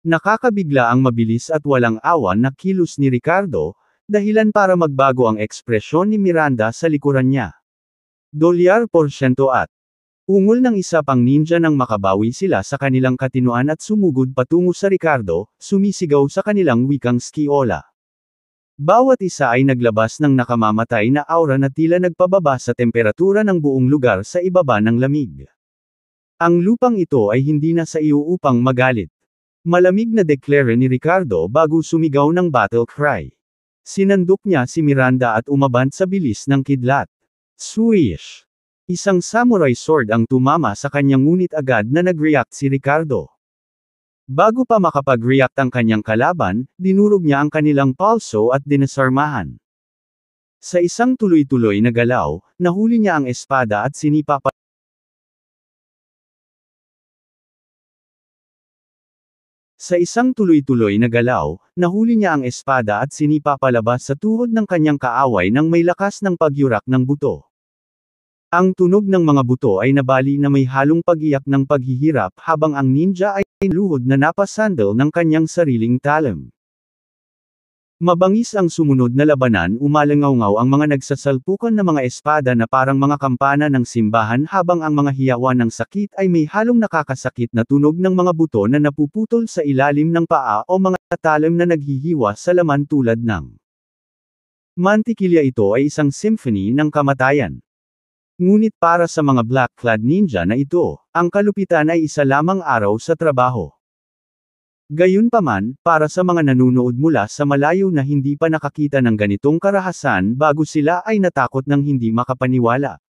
Nakakabigla ang mabilis at walang awa na kilos ni Ricardo, dahilan para magbago ang ekspresyon ni Miranda sa likuran niya. $% at ungol ng isa pang ninja nang makabawi sila sa kanilang katinuan at sumugod patungo sa Ricardo, sumisigaw sa kanilang wikang Skiola. Bawat isa ay naglabas ng nakamamatay na aura na tila nagpababa sa temperatura ng buong lugar sa ibaba ng lamig. Ang lupang ito ay hindi na sa iyo upang magalit. Malamig na deklara ni Ricardo bago sumigaw ng battle cry. Sinandok niya si Miranda at umabant sa bilis ng kidlat. Swish! Isang samurai sword ang tumama sa kanyang, ngunit agad na nag-react si Ricardo. Bago pa makapag-react ang kanyang kalaban, dinurog niya ang kanilang palso at dinasarmahan. Sa isang tuloy-tuloy na galaw, nahuli niya ang espada at sinipa pa. Sa isang tuloy-tuloy na galaw, nahuli niya ang espada at sinipa palabas sa tuhod ng kanyang kaaway nang may lakas ng pagyurak ng buto. Ang tunog ng mga buto ay nabali na may halong pag-iyak ng paghihirap habang ang ninja ay luhod na napasandal ng kanyang sariling talam. Mabangis ang sumunod na labanan, umalangaw-ngaw ang mga nagsasalpukan na mga espada na parang mga kampana ng simbahan habang ang mga hiyawan ng sakit ay may halong nakakasakit na tunog ng mga buto na napuputol sa ilalim ng paa o mga talam na naghihiwa sa laman tulad ng mantikilya. Ito ay isang symphony ng kamatayan. Ngunit para sa mga black-clad ninja na ito, ang kalupitan ay isa lamang araw sa trabaho. Gayunpaman, para sa mga nanunood mula sa malayo na hindi pa nakakita ng ganitong karahasan bago sila ay natakot ng hindi makapaniwala.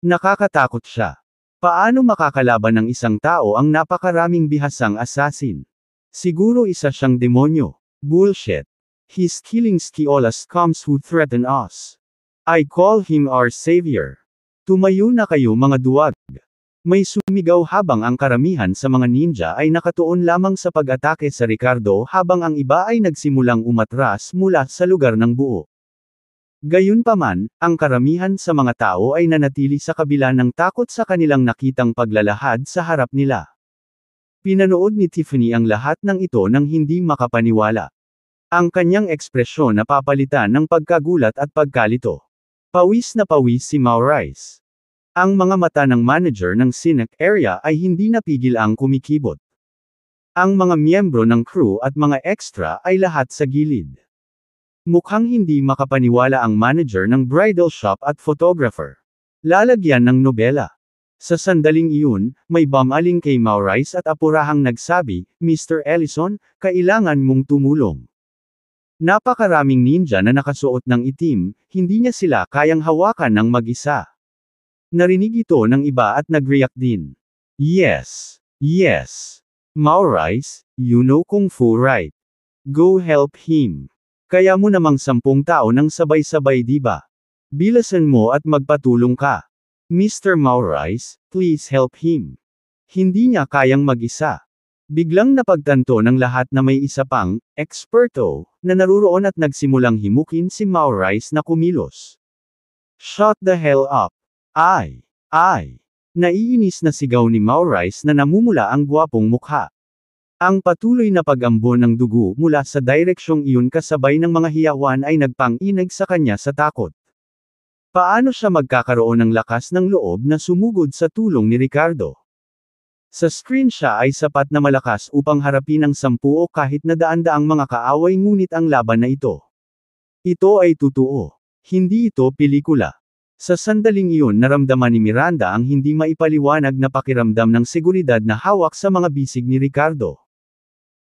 Nakakatakot siya. Paano makakalaban ng isang tao ang napakaraming bihasang assassin? Siguro isa siyang demonyo. Bullshit. He's killing all scums who threaten us. I call him our savior. Tumayo na kayo mga duwag. May sumigaw habang ang karamihan sa mga ninja ay nakatuon lamang sa pag-atake sa Ricardo habang ang iba ay nagsimulang umatras mula sa lugar ng buo. Gayunpaman, ang karamihan sa mga tao ay nanatili sa kabila ng takot sa kanilang nakitang paglalahad sa harap nila. Pinanood ni Tiffany ang lahat ng ito nang hindi makapaniwala. Ang kanyang ekspresyon napapalitan ng pagkagulat at pagkalito. Pawis na pawis si Maurice. Ang mga mata ng manager ng scenic area ay hindi napigil ang kumikibot. Ang mga miyembro ng crew at mga extra ay lahat sa gilid. Mukhang hindi makapaniwala ang manager ng bridal shop at photographer. Lalagyan ng nobela. Sa sandaling iyon, may bumaling kay Maurice at apurahang nagsabi, "Mr. Ellison, kailangan mong tumulong." Napakaraming ninja na nakasuot ng itim, hindi niya sila kayang hawakan ng mag-isa. Narinig ito ng iba at nag-react din. Yes. Yes. Maurice, you know Kung Fu right? Go help him. Kaya mo namang 10 tao nang sabay-sabay diba? Bilasan mo at magpatulong ka. Mr. Maurice, please help him. Hindi niya kayang mag-isa. Biglang napagtanto ng lahat na may isa pang, eksperto, na naruroon at nagsimulang himukin si Maurice na kumilos. Shut the hell up. Ay! Naiinis na sigaw ni Maurice na namumula ang gwapong mukha. Ang patuloy na pag-ambon ng dugo mula sa direksyong iyon kasabay ng mga hiyawan ay nagpang-inag sa kanya sa takot. Paano siya magkakaroon ng lakas ng loob na sumugod sa tulong ni Ricardo? Sa screen siya ay sapat na malakas upang harapin ang 10 o kahit na daan-daang mga kaaway ngunit ang laban na ito. Ito ay totoo. Hindi ito pelikula. Sa sandaling iyon naramdaman ni Miranda ang hindi maipaliwanag na pakiramdam ng seguridad na hawak sa mga bisig ni Ricardo.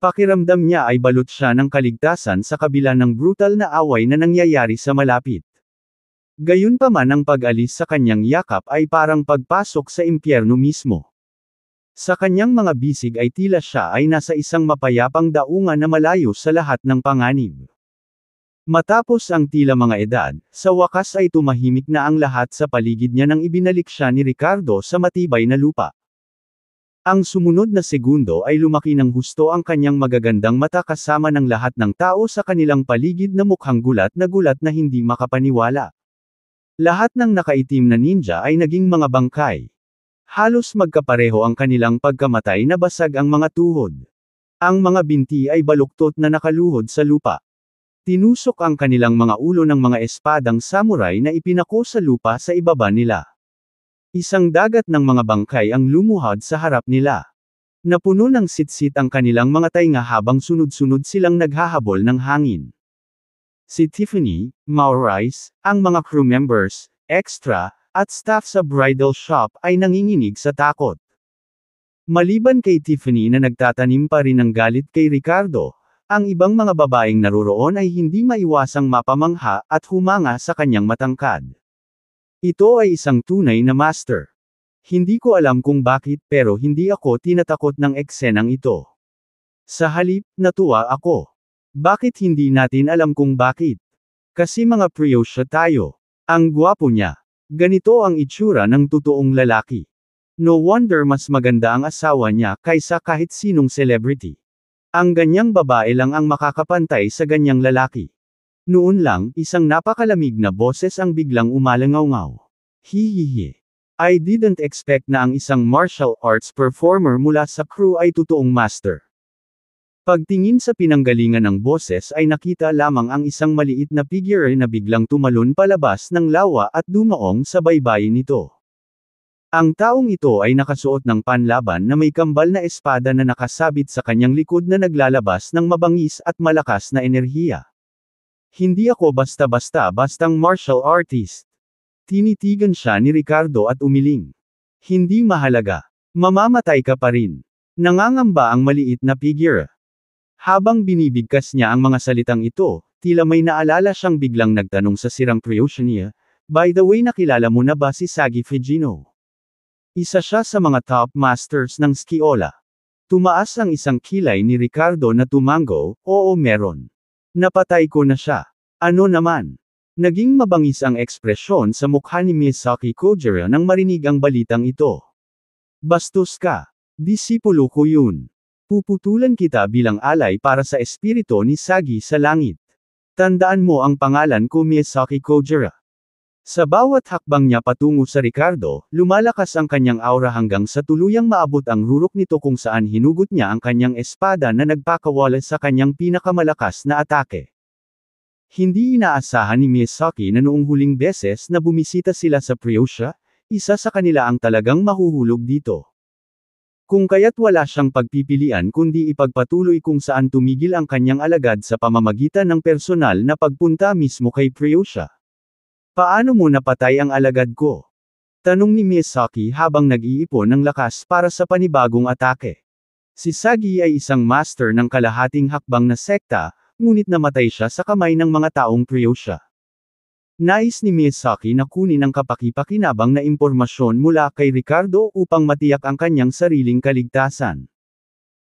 Pakiramdam niya ay balot siya ng kaligtasan sa kabila ng brutal na away na nangyayari sa malapit. Gayunpaman ang pag-alis sa kanyang yakap ay parang pagpasok sa impyerno mismo. Sa kanyang mga bisig ay tila siya ay nasa isang mapayapang daungan na malayo sa lahat ng panganib. Matapos ang tila mga edad, sa wakas ay tumahimik na ang lahat sa paligid niya nang ibinalik siya ni Ricardo sa matibay na lupa. Ang sumunod na segundo ay lumaki ng husto ang kanyang magagandang mata kasama ng lahat ng tao sa kanilang paligid na mukhang gulat na hindi makapaniwala. Lahat ng nakaitim na ninja ay naging mga bangkay. Halos magkapareho ang kanilang pagkamatay na basag ang mga tuhod. Ang mga binti ay baluktot na nakaluhod sa lupa. Tinusok ang kanilang mga ulo ng mga espadang samurai na ipinako sa lupa sa ibaba nila. Isang dagat ng mga bangkay ang lumuhod sa harap nila. Napuno ng sitsit ang kanilang mga tainga habang sunod-sunod silang naghahabol ng hangin. Si Tiffany, Maurice, ang mga crew members, extra, at staff sa bridal shop ay nanginginig sa takot. Maliban kay Tiffany na nagtatanim pa rin ng galit kay Ricardo, ang ibang mga babaeng naruroon ay hindi maiwasang mapamangha at humanga sa kanyang matangkad. Ito ay isang tunay na master. Hindi ko alam kung bakit pero hindi ako tinatakot ng eksenang ito. Sa halip, natuwa ako. Bakit hindi natin alam kung bakit? Kasi mga priyosya tayo. Ang gwapo niya. Ganito ang itsura ng totoong lalaki. No wonder mas maganda ang asawa niya kaysa kahit sinong celebrity. Ang ganyang babae lang ang makakapantay sa ganyang lalaki. Noon lang, isang napakalamig na boses ang biglang umalangaw-ngaw. Hihihi. I didn't expect na ang isang martial arts performer mula sa crew ay totoong master. Pagtingin sa pinanggalingan ng boses ay nakita lamang ang isang maliit na figure na biglang tumalon palabas ng lawa at dumaong sa baybayin nito. Ang taong ito ay nakasuot ng panlaban na may kambal na espada na nakasabit sa kanyang likod na naglalabas ng mabangis at malakas na enerhiya. Hindi ako bastang martial artist. Tinitigan siya ni Ricardo at umiling. Hindi mahalaga. Mamamatay ka pa rin. Nangangamba ang maliit na figure. Habang binibigkas niya ang mga salitang ito, tila may naalala siyang biglang nagtanong sa sirang Pryusha niya, "By the way, nakilala mo na ba si Sagi Fujino? Isa siya sa mga top masters ng Skiola." Tumaas ang isang kilay ni Ricardo na tumango, "Oo, meron. Napatay ko na siya." "Ano naman?" Naging mabangis ang ekspresyon sa mukha ni Misaki Kojiro nang marinig ang balitang ito. "Bastos ka. Disipulo ko yun. Puputulan kita bilang alay para sa espiritu ni Sagi sa langit. Tandaan mo ang pangalan ko, Misaki Kojiro." Sa bawat hakbang niya patungo sa Ricardo, lumalakas ang kanyang aura hanggang sa tuluyang maabot ang rurok nito kung saan hinugot niya ang kanyang espada na nagpakawala sa kanyang pinakamalakas na atake. Hindi inaasahan ni Misaki na noong huling beses na bumisita sila sa Pryusha, isa sa kanila ang talagang mahuhulog dito. Kung kaya't wala siyang pagpipilian kundi ipagpatuloy kung saan tumigil ang kanyang alagad sa pamamagitan ng personal na pagpunta mismo kay Pryusha. "Paano mo napatay ang alagad ko?" tanong ni Misaki habang nag-iipon ng lakas para sa panibagong atake. Si Sagi ay isang master ng kalahating hakbang na sekta, ngunit namatay siya sa kamay ng mga taong Pryusha. Nais ni Misaki na kunin ang kapaki-pakinabang na impormasyon mula kay Ricardo upang matiyak ang kanyang sariling kaligtasan.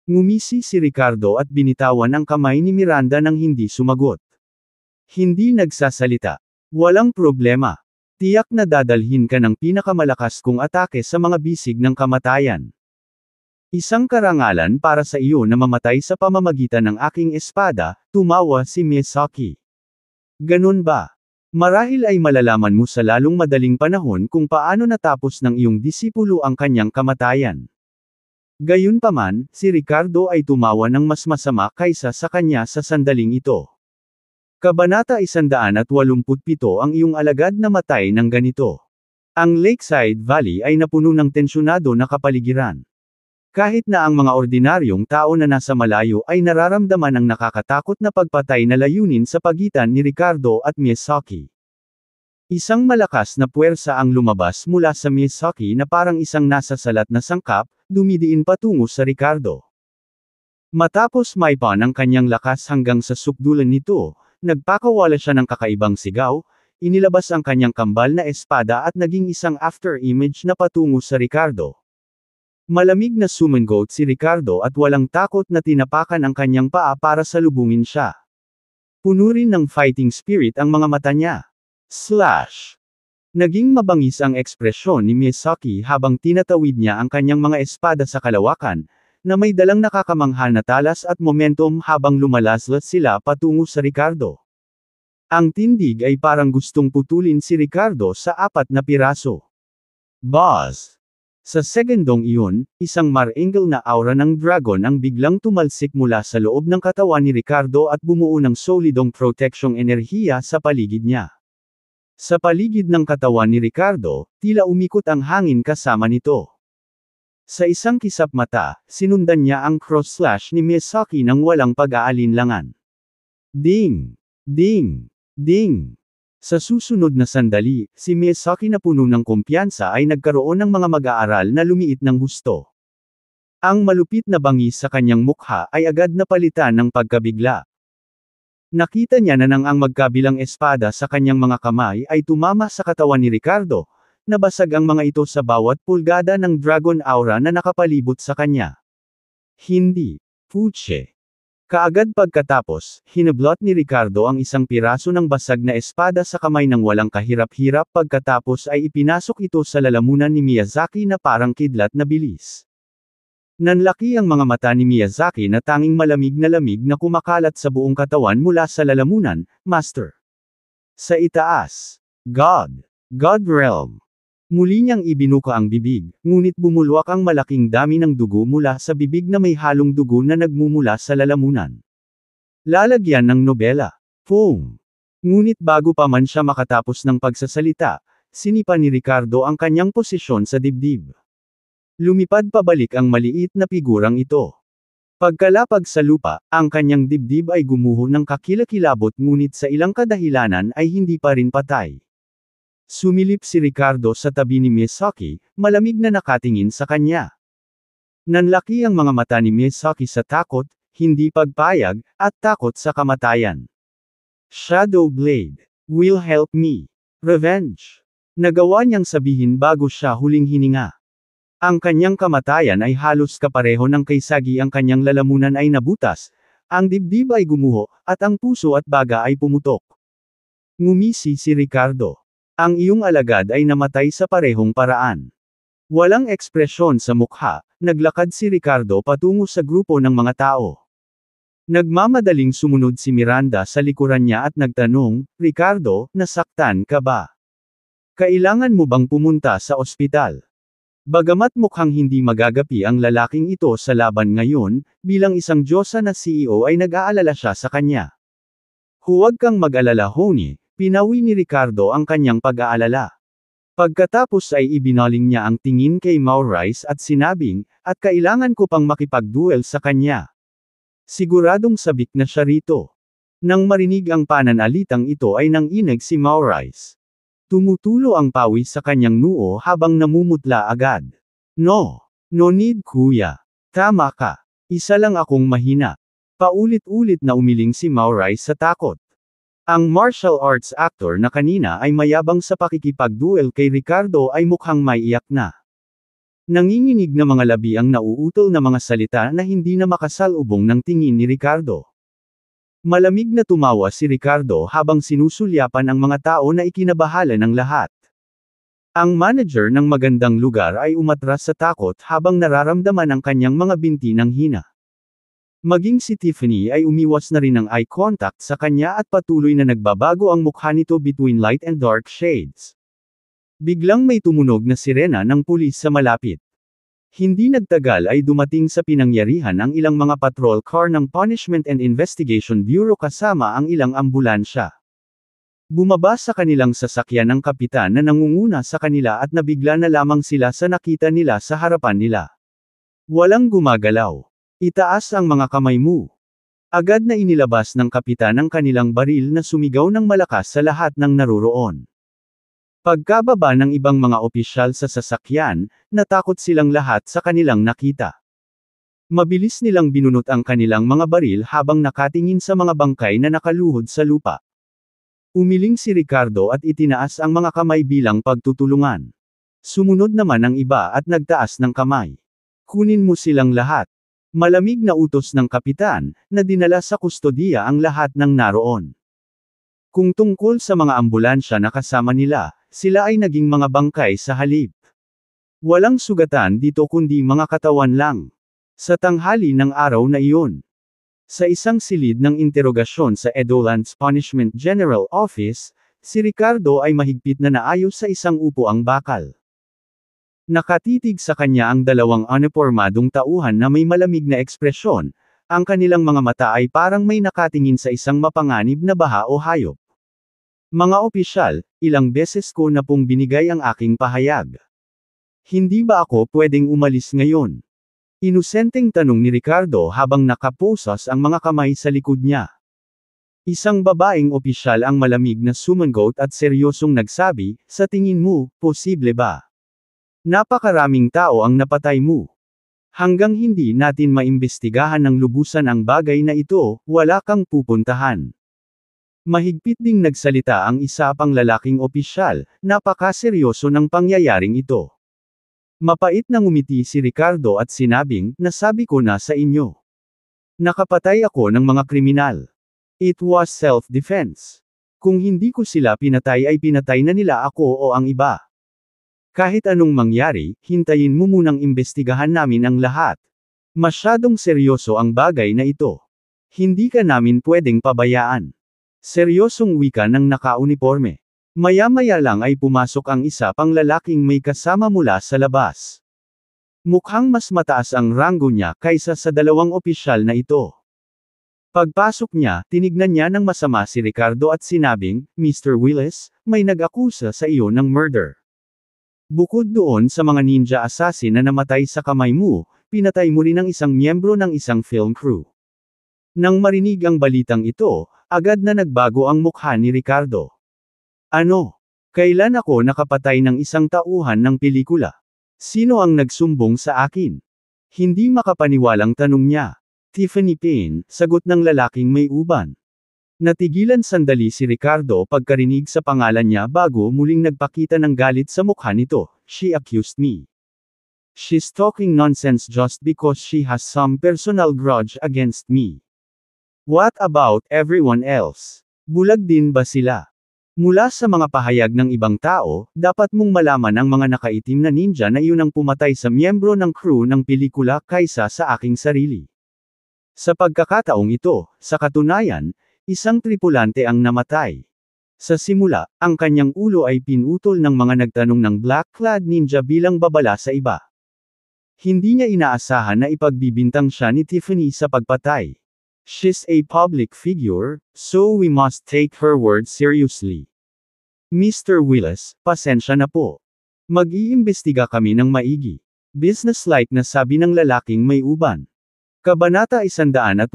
Ngumisi si Ricardo at binitawan ang kamay ni Miranda nang hindi sumagot. Hindi nagsasalita. "Walang problema. Tiyak na dadalhin ka ng pinakamalakas kong atake sa mga bisig ng kamatayan. Isang karangalan para sa iyo na mamatay sa pamamagitan ng aking espada," tumawa si Misaki. "Ganun ba? Marahil ay malalaman mo sa lalong madaling panahon kung paano natapos ng iyong disipulo ang kanyang kamatayan." Gayunpaman, si Ricardo ay tumawa ng mas masama kaysa sa kanya sa sandaling ito. Kabanata 187 Ang iyong alagad na matay ng ganito. Ang Lakeside Valley ay napuno ng tensyonado na kapaligiran. Kahit na ang mga ordinaryong tao na nasa malayo ay nararamdaman ang nakakatakot na pagpatay na layunin sa pagitan ni Ricardo at Misaki. Isang malakas na puwersa ang lumabas mula sa Misaki na parang isang nasasalat na sangkap, dumidiin patungo sa Ricardo. Matapos maipan ang kanyang lakas hanggang sa sukdulan nito, nagpakawala siya ng kakaibang sigaw, inilabas ang kanyang kambal na espada at naging isang after-image na patungo sa Ricardo. Malamig na sumangot si Ricardo at walang takot na tinapakan ang kanyang paa para salubungin siya. Puno rin ng fighting spirit ang mga mata niya. Slash! Naging mabangis ang ekspresyon ni Misaki habang tinatawid niya ang kanyang mga espada sa kalawakan, na may dalang nakakamangha na talas at momentum habang lumalaslas sila patungo sa Ricardo. Ang tindig ay parang gustong putulin si Ricardo sa 4 na piraso. Buzz! Sa segundong iyon, isang mar-angle na aura ng dragon ang biglang tumalsik mula sa loob ng katawan ni Ricardo at bumuo ng solidong proteksyong enerhiya sa paligid niya. Sa paligid ng katawan ni Ricardo, tila umikot ang hangin kasama nito. Sa isang kisap mata, sinundan niya ang cross-slash ni Misaki nang walang pag-aalinlangan. Ding! Ding! Ding! Sa susunod na sandali, si Misaki na puno ng kumpiyansa ay nagkaroon ng mga mag-aaral na lumiit ng husto. Ang malupit na bangis sa kanyang mukha ay agad na palitan ng pagkabigla. Nakita niya na nang ang magkabilang espada sa kanyang mga kamay ay tumama sa katawan ni Ricardo, nabasag ang mga ito sa bawat pulgada ng dragon aura na nakapalibot sa kanya. Hindi. Puche. Kaagad pagkatapos, hinablot ni Ricardo ang isang piraso ng basag na espada sa kamay ng walang kahirap-hirap pagkatapos ay ipinasok ito sa lalamunan ni Miyazaki na parang kidlat na bilis. Nanlaki ang mga mata ni Miyazaki na tanging malamig na kumakalat sa buong katawan mula sa lalamunan, "Master." Sa itaas. God. God Realm. Muli niyang ibinuka ang bibig, ngunit bumulwak ang malaking dami ng dugo mula sa bibig na may halong dugo na nagmumula sa lalamunan. Lalagyan ng nobela. Pong. Ngunit bago pa man siya makatapos ng pagsasalita, sinipa ni Ricardo ang kanyang posisyon sa dibdib. Lumipad pabalik ang maliit na figurang ito. Pagkalapag sa lupa, ang kanyang dibdib ay gumuho ng kakilakilabot ngunit sa ilang kadahilanan ay hindi pa rin patay. Sumilip si Ricardo sa tabi ni Misaki, malamig na nakatingin sa kanya. Nanlaki ang mga mata ni Misaki sa takot, hindi pagpayag, at takot sa kamatayan. Shadow Blade will help me. Revenge. Nagawa niyang sabihin bago siya huling hininga. Ang kanyang kamatayan ay halos kapareho ng kaysagi, ang kanyang lalamunan ay nabutas, ang dibdib ay gumuho, at ang puso at baga ay pumutok. Ngumisi si Ricardo. Ang iyong alagad ay namatay sa parehong paraan. Walang ekspresyon sa mukha, naglakad si Ricardo patungo sa grupo ng mga tao. Nagmamadaling sumunod si Miranda sa likuran niya at nagtanong, "Ricardo, nasaktan ka ba? Kailangan mo bang pumunta sa ospital?" Bagamat mukhang hindi magagapi ang lalaking ito sa laban ngayon, bilang isang diyosa na CEO ay nag-aalala siya sa kanya. "Huwag kang mag-alala, Honey," pinawi ni Ricardo ang kanyang pag-aalala. Pagkatapos ay ibinaling niya ang tingin kay Maurice at sinabing, "At kailangan ko pang makipag-duel sa kanya. Siguradong sabik na siya rito." Nang marinig ang pananalitang ito ay nanginig si Maurice. Tumutulo ang pawis sa kanyang noo habang namumutla agad. No need kuya. Tama ka. Isa lang akong mahina." Paulit-ulit na umiling si Maurice sa takot. Ang martial arts actor na kanina ay mayabang sa pakikipag-duel kay Ricardo ay mukhang maiiyak na. Nanginginig na mga labi ang nauutol na mga salita na hindi na makasalubong ng tingin ni Ricardo. Malamig na tumawa si Ricardo habang sinusulyapan ang mga tao na ikinabahala ng lahat. Ang manager ng magandang lugar ay umatras sa takot habang nararamdaman ang kanyang mga binti ng hina. Maging si Tiffany ay umiwas na rin ng eye contact sa kanya at patuloy na nagbabago ang mukha nito between light and dark shades. Biglang may tumunog na sirena ng pulis sa malapit. Hindi nagtagal ay dumating sa pinangyarihan ang ilang mga patrol car ng Punishment and Investigation Bureau kasama ang ilang ambulansya. Bumaba sa kanilang sasakyan ang kapitan na nangunguna sa kanila at nabigla na lamang sila sa nakita nila sa harapan nila. Walang gumagalaw. "Itaas ang mga kamay mo." Agad na inilabas ng kapitan ang kanilang baril na sumigaw ng malakas sa lahat ng naroroon. Pagkababa ng ibang mga opisyal sa sasakyan, natakot silang lahat sa kanilang nakita. Mabilis nilang binunot ang kanilang mga baril habang nakatingin sa mga bangkay na nakaluhod sa lupa. Umiling si Ricardo at itinaas ang mga kamay bilang pagtutulungan. Sumunod naman ang iba at nagtaas ng kamay. "Kunin mo silang lahat." Malamig na utos ng kapitan, na dinala sa kustodiya ang lahat ng naroon. Kung tungkol sa mga ambulansya na kasama nila, sila ay naging mga bangkay sa halip. Walang sugatan dito kundi mga katawan lang. Sa tanghali ng araw na iyon, sa isang silid ng interogasyon sa Edolands Punishment General Office, si Ricardo ay mahigpit na naayos sa isang upuang bakal. Nakatitig sa kanya ang dalawang unipormadong tauhan na may malamig na ekspresyon, ang kanilang mga mata ay parang may nakatingin sa isang mapanganib na baha o hayop. "Mga opisyal, ilang beses ko na pong binigay ang aking pahayag. Hindi ba ako pwedeng umalis ngayon?" Inusenteng tanong ni Ricardo habang nakaposas ang mga kamay sa likod niya. Isang babaeng opisyal ang malamig na sumangot at seryosong nagsabi, "Sa tingin mo, posible ba? Napakaraming tao ang napatay mo. Hanggang hindi natin maimbestigahan ng lubusan ang bagay na ito, wala kang pupuntahan." Mahigpit ding nagsalita ang isa pang lalaking opisyal, napakaseryoso ng pangyayaring ito. Mapait na ngumiti si Ricardo at sinabing, "Nasabi ko na sa inyo. Nakapatay ako ng mga kriminal. It was self-defense. Kung hindi ko sila pinatay ay pinatay na nila ako o ang iba. Kahit anong mangyari, hintayin mo munang imbestigahan namin ang lahat. Masyadong seryoso ang bagay na ito. Hindi ka namin pwedeng pabayaan." Seryosong wika ng nakauniporme. Maya-maya lang ay pumasok ang isa pang lalaking may kasama mula sa labas. Mukhang mas mataas ang ranggo niya kaysa sa dalawang opisyal na ito. Pagpasok niya, tinignan niya ng masama si Ricardo at sinabing, "Mr. Willis, may nag-akusa sa iyo ng murder. Bukod doon sa mga ninja assassin na namatay sa kamay mo, pinatay mo rin ang isang miyembro ng isang film crew." Nang marinig ang balitang ito, agad na nagbago ang mukha ni Ricardo. "Ano? Kailan ako nakapatay ng isang tauhan ng pelikula? Sino ang nagsumbong sa akin?" Hindi makapaniwalang tanong niya. Tiffany Payne, sagot ng lalaking may uban. Natigilan sandali si Ricardo pagkarinig sa pangalan niya bago muling nagpakita ng galit sa mukha nito. She accused me. She's talking nonsense just because she has some personal grudge against me. What about everyone else? Bulag din ba sila? Mula sa mga pahayag ng ibang tao, dapat mong malaman ang mga nakaitim na ninja na iyon ang pumatay sa miyembro ng crew ng pelikula kaysa sa aking sarili. Sa pagkakataong ito, sa katunayan, isang tripulante ang namatay. Sa simula, ang kanyang ulo ay pinutol ng mga nagtanong ng black-clad ninja bilang babala sa iba. Hindi niya inaasahan na ipagbibintang siya ni Tiffany sa pagpatay. She's a public figure, so we must take her word seriously. Mr. Willis, pasensya na po. Mag-iimbestiga kami ng maigi. Businesslike na sabi ng lalaking may uban. Kabanata 188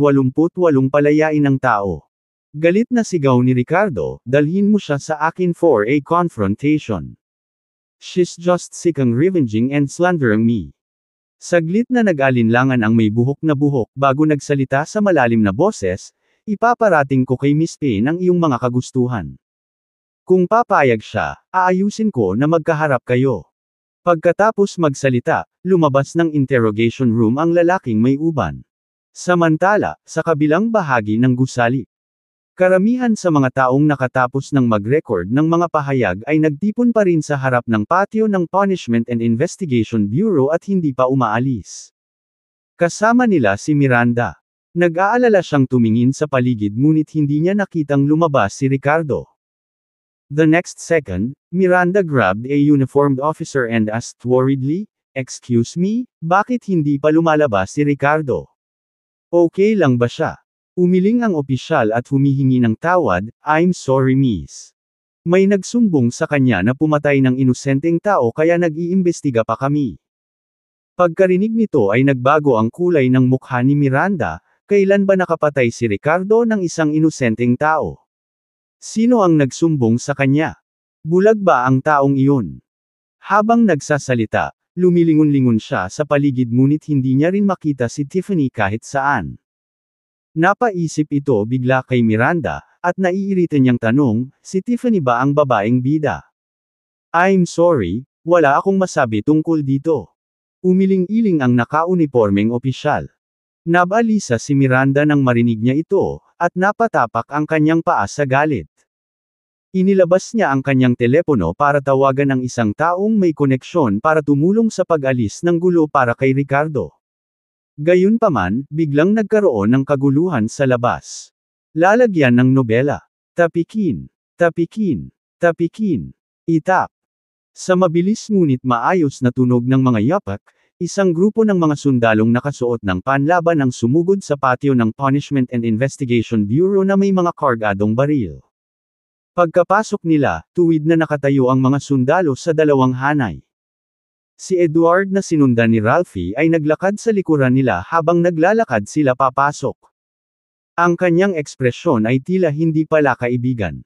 Palayain ng tao. Galit na sigaw ni Ricardo, dalhin mo siya sa akin for a confrontation. She's just sick and revenging and slandering me. Saglit na nag-alinlangan ang may buhok na buhok bago nagsalita sa malalim na boses, ipaparating ko kay Miss Payne ang iyong mga kagustuhan. Kung papayag siya, aayusin ko na magkaharap kayo. Pagkatapos magsalita, lumabas ng interrogation room ang lalaking may uban. Samantala, sa kabilang bahagi ng gusali, karamihan sa mga taong nakatapos ng mag-record ng mga pahayag ay nagtipon pa rin sa harap ng patio ng Punishment and Investigation Bureau at hindi pa umaalis. Kasama nila si Miranda. Nag-aalala siyang tumingin sa paligid ngunit hindi niya nakitang lumabas si Ricardo. The next second, Miranda grabbed a uniformed officer and asked worriedly, "Excuse me, bakit hindi pa lumalabas si Ricardo? Okay lang ba siya?" Umiling ang opisyal at humihingi ng tawad, "I'm sorry miss. May nagsumbong sa kanya na pumatay ng inosenteng tao kaya nag-iimbestiga pa kami." Pagkarinig nito ay nagbago ang kulay ng mukha ni Miranda, kailan ba nakapatay si Ricardo ng isang inosenteng tao? Sino ang nagsumbong sa kanya? Bulag ba ang taong iyon? Habang nagsasalita, lumilingon-lingon siya sa paligid ngunit hindi niya rin makita si Tiffany kahit saan. Napaisip ito bigla kay Miranda, at naiirita niyang tanong, si Tiffany ba ang babaeng bida? I'm sorry, wala akong masabi tungkol dito. Umiling-iling ang nakaunipormeng opisyal. Nabalisa si Miranda nang marinig niya ito, at napatapak ang kanyang paa sa galit. Inilabas niya ang kanyang telepono para tawagan ang isang taong may koneksyon para tumulong sa pag-alis ng gulo para kay Ricardo. Gayunpaman, biglang nagkaroon ng kaguluhan sa labas. Lalagyan ng nobela. Tapikin. Tapikin. Tapikin. Itap. Sa mabilis ngunit maayos na tunog ng mga yapak, isang grupo ng mga sundalong nakasuot ng panlaban ang sumugod sa patio ng Punishment and Investigation Bureau na may mga kargadong baril. Pagkapasok nila, tuwid na nakatayo ang mga sundalo sa dalawang hanay. Si Edward na sinundan ni Ralphie ay naglakad sa likuran nila habang naglalakad sila papasok. Ang kanyang ekspresyon ay tila hindi pala kaibigan.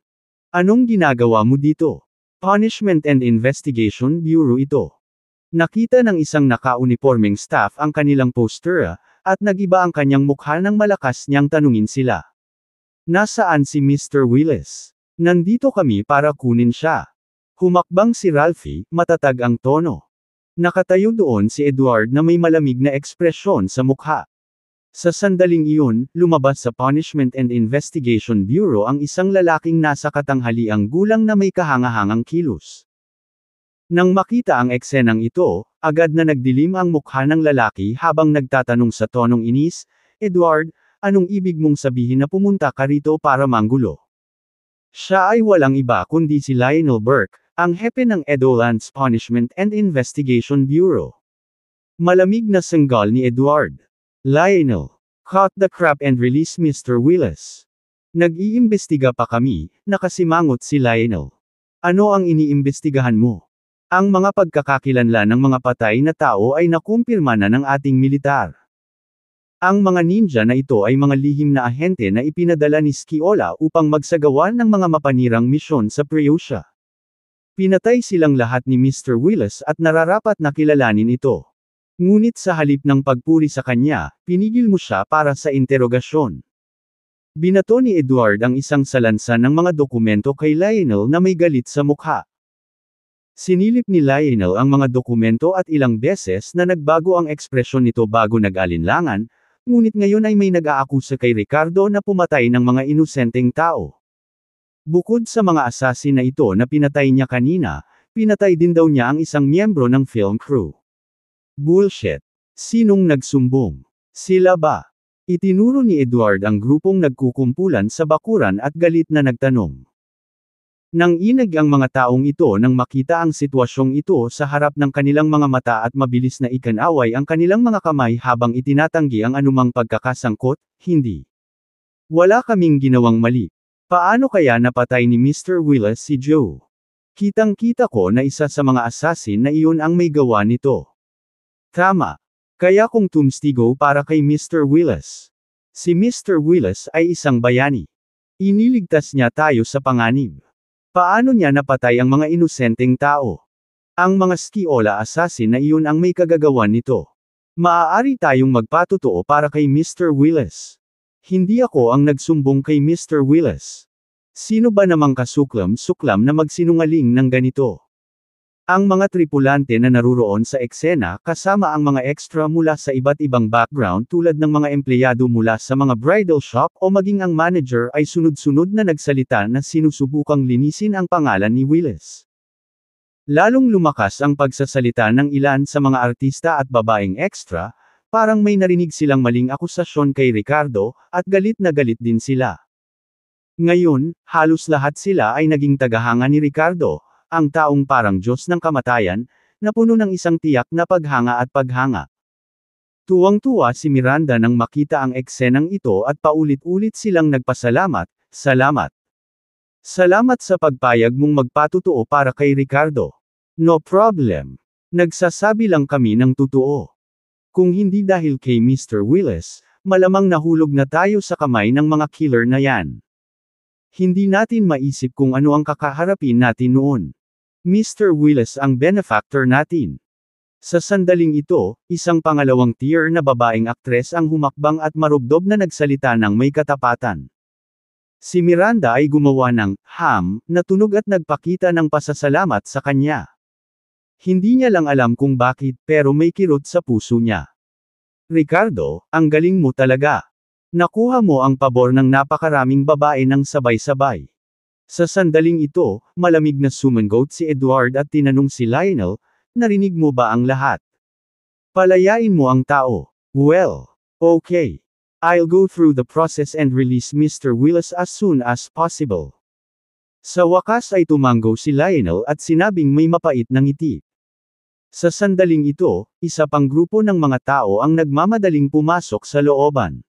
"Anong ginagawa mo dito?" Punishment and Investigation Bureau ito. Nakita ng isang naka-unipormeng staff ang kanilang poster, at nagiba ang kanyang mukha nang malakas niyang tanungin sila. "Nasaan si Mr. Willis?" "Nandito kami para kunin siya." Humakbang si Ralphie, matatag ang tono. Nakatayo doon si Edward na may malamig na ekspresyon sa mukha. Sa sandaling iyon, lumabas sa Punishment and Investigation Bureau ang isang lalaking nasa katanghaliang gulang na may kahangahangang kilos. Nang makita ang eksenang ito, agad na nagdilim ang mukha ng lalaki habang nagtatanong sa tonong inis, "Edward, anong ibig mong sabihin na pumunta ka rito para manggulo?" Siya ay walang iba kundi si Lionel Burke, ang hepe ng Edolands Punishment and Investigation Bureau. Malamig na sanggal ni Edward. "Lionel, cut the crap and release Mr. Willis. Nag-iimbestiga pa kami," nakasimangot si Lionel. "Ano ang iniimbestigahan mo?" "Ang mga pagkakakilanlan ng mga patay na tao ay nakumpirma na ng ating militar. Ang mga ninja na ito ay mga lihim na ahente na ipinadala ni Sciola upang magsagawa ng mga mapanirang misyon sa Prussia. Pinatay silang lahat ni Mr. Willis at nararapat na kilalanin ito. Ngunit sa halip ng pagpuri sa kanya, pinigil mo siya para sa interogasyon. Binato ni Edward ang isang salansan ng mga dokumento kay Lionel na may galit sa mukha. Sinilip ni Lionel ang mga dokumento at ilang beses na nagbago ang ekspresyon nito bago nag-alinlangan, ngunit ngayon ay may nag-aakusa kay Ricardo na pumatay ng mga inosenteng tao. Bukod sa mga assassin na ito na pinatay niya kanina, pinatay din daw niya ang isang miyembro ng film crew. Bullshit. Sinong nagsumbong? Sila ba? Itinuro ni Edward ang grupong nagkukumpulan sa bakuran at galit na nagtanong. Nang inag ang mga taong ito nang makita ang sitwasyong ito sa harap ng kanilang mga mata at mabilis na ikanaway ang kanilang mga kamay habang itinatanggi ang anumang pagkakasangkot, hindi. Wala kaming ginawang mali. Paano kaya napatay ni Mr. Willis si Joe? Kitang-kita ko na isa sa mga assassin na iyon ang may gawa nito. Tama. Kaya kung tumstigo para kay Mr. Willis. Si Mr. Willis ay isang bayani. Iniligtas niya tayo sa panganib. Paano niya napatay ang mga inosenteng tao? Ang mga skiola assassin na iyon ang may kagagawan nito. Maaari tayong magpatotoo para kay Mr. Willis. Hindi ako ang nagsumbong kay Mr. Willis. Sino ba namang kasuklam-suklam na magsinungaling ng ganito? Ang mga tripulante na naruroon sa eksena kasama ang mga extra mula sa iba't ibang background tulad ng mga empleyado mula sa mga bridal shop o maging ang manager ay sunod-sunod na nagsalita na sinusubukang linisin ang pangalan ni Willis. Lalong lumakas ang pagsasalita ng ilan sa mga artista at babaeng extra, parang may narinig silang maling akusasyon kay Ricardo, at galit na galit din sila. Ngayon, halos lahat sila ay naging tagahanga ni Ricardo, ang taong parang Diyos ng kamatayan, na puno ng isang tiyak na paghanga at paghanga. Tuwang-tuwa si Miranda nang makita ang eksenang ito at paulit-ulit silang nagpasalamat, "Salamat. Salamat sa pagpayag mong magpatotoo para kay Ricardo. No problem. Nagsasabi lang kami ng totoo. Kung hindi dahil kay Mr. Willis, malamang nahulog na tayo sa kamay ng mga killer na yan. Hindi natin maisip kung ano ang kakaharapin natin noon. Mr. Willis ang benefactor natin." Sa sandaling ito, isang pangalawang tier na babaeng aktres ang humakbang at marubdob na nagsalita ng may katapatan. Si Miranda ay gumawa ng ham na tunog at nagpakita ng pasasalamat sa kanya. Hindi niya lang alam kung bakit, pero may kirot sa puso niya. "Ricardo, ang galing mo talaga. Nakuha mo ang pabor ng napakaraming babae ng sabay-sabay." Sa sandaling ito, malamig na sumangot si Edward at tinanong si Lionel, "Narinig mo ba ang lahat? Palayain mo ang tao." "Well, okay. I'll go through the process and release Mr. Willis as soon as possible." Sa wakas ay tumanggo si Lionel at sinabing may mapait na ngiti. Sa sandaling ito, isa pang grupo ng mga tao ang nagmamadaling pumasok sa looban.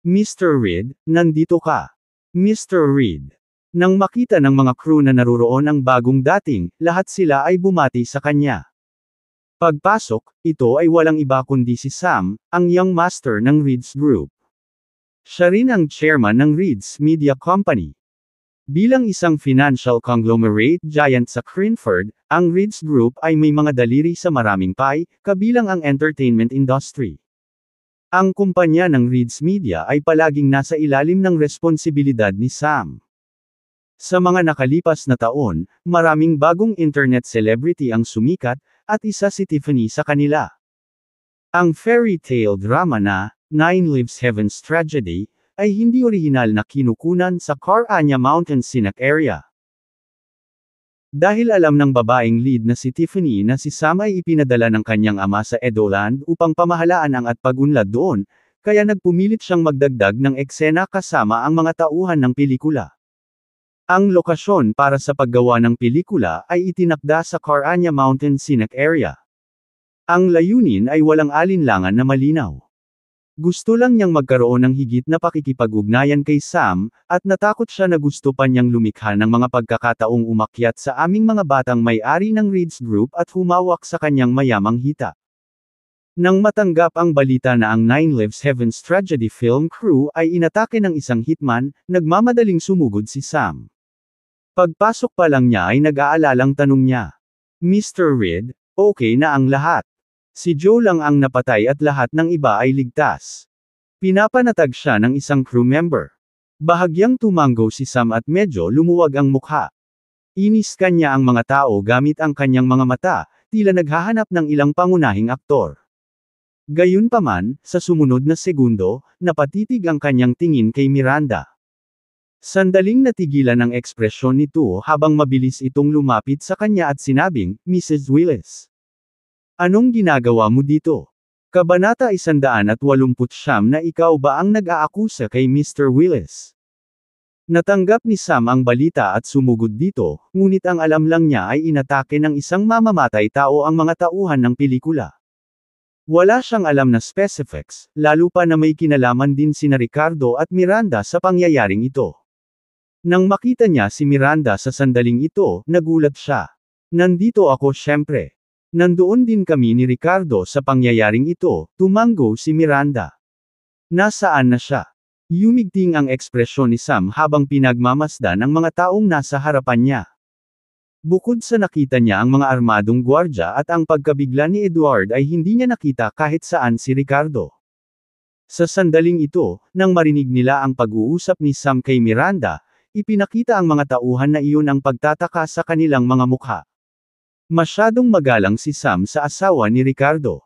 "Mr. Reed, nandito ka." "Mr. Reed." Nang makita ng mga crew na naruroon ang bagong dating, lahat sila ay bumati sa kanya. Pagpasok, ito ay walang iba kundi si Sam, ang young master ng Reed's Group. Siya rin ang chairman ng Reed's Media Company. Bilang isang financial conglomerate giant sa Cranford, ang Reed's Group ay may mga daliri sa maraming pay, kabilang ang entertainment industry. Ang kumpanya ng Reed's Media ay palaging nasa ilalim ng responsibilidad ni Sam. Sa mga nakalipas na taon, maraming bagong internet celebrity ang sumikat, at isa si Tiffany sa kanila. Ang fairy tale drama na, Nine Lives Heaven's Tragedy, ay hindi orihinal na kinukunan sa Caranya Mountain Scenic Area. Dahil alam ng babaeng lead na si Tiffany na si Sam ay ipinadala ng kanyang ama sa Edoland upang pamahalaan ang at pagunlad doon, kaya nagpumilit siyang magdagdag ng eksena kasama ang mga tauhan ng pelikula. Ang lokasyon para sa paggawa ng pelikula ay itinakda sa Caranya Mountain Scenic Area. Ang layunin ay walang alinlangan na malinaw. Gusto lang niyang magkaroon ng higit na pakikipag-ugnayan kay Sam, at natakot siya na gusto pa niyang lumikha ng mga pagkakataong umakyat sa aming mga batang may-ari ng Reed's Group at humawak sa kanyang mayamang hita. Nang matanggap ang balita na ang Nine Lives Heaven's Tragedy film crew ay inatake ng isang hitman, nagmamadaling sumugod si Sam. Pagpasok pa lang niya ay nag-aalalang tanong niya, "Mr. Reed, okay na ang lahat?" Si Joe lang ang napatay at lahat ng iba ay ligtas. Pinapanatag siya ng isang crew member. Bahagyang tumango si Sam at medyo lumuwag ang mukha. Inis kanya ang mga tao gamit ang kanyang mga mata, tila naghahanap ng ilang pangunahing aktor. Gayunpaman, sa sumunod na segundo, napatitig ang kanyang tingin kay Miranda. Sandaling natigilan ang ekspresyon nito habang mabilis itong lumapit sa kanya at sinabing, "Mrs. Willis. Anong ginagawa mo dito?" Kabanata 189 na ikaw ba ang nag-aakusa kay Mr. Willis? Natanggap ni Sam ang balita at sumugod dito, ngunit ang alam lang niya ay inatake ng isang mamamatay tao ang mga tauhan ng pelikula. Wala siyang alam na specifics, lalo pa na may kinalaman din sina Ricardo at Miranda sa pangyayaring ito. Nang makita niya si Miranda sa sandaling ito, nagulat siya. "Nandito ako syempre. Nandoon din kami ni Ricardo sa pangyayaring ito," tumango si Miranda. "Nasaan na siya?" Yumigting ang ekspresyon ni Sam habang pinagmamasdan ang mga taong nasa harapan niya. Bukod sa nakita niya ang mga armadong gwardya at ang pagkabigla ni Edward ay hindi niya nakita kahit saan si Ricardo. Sa sandaling ito, nang marinig nila ang pag-uusap ni Sam kay Miranda, ipinakita ang mga tauhan na iyon ang pagtataka sa kanilang mga mukha. Masyadong magalang si Sam sa asawa ni Ricardo.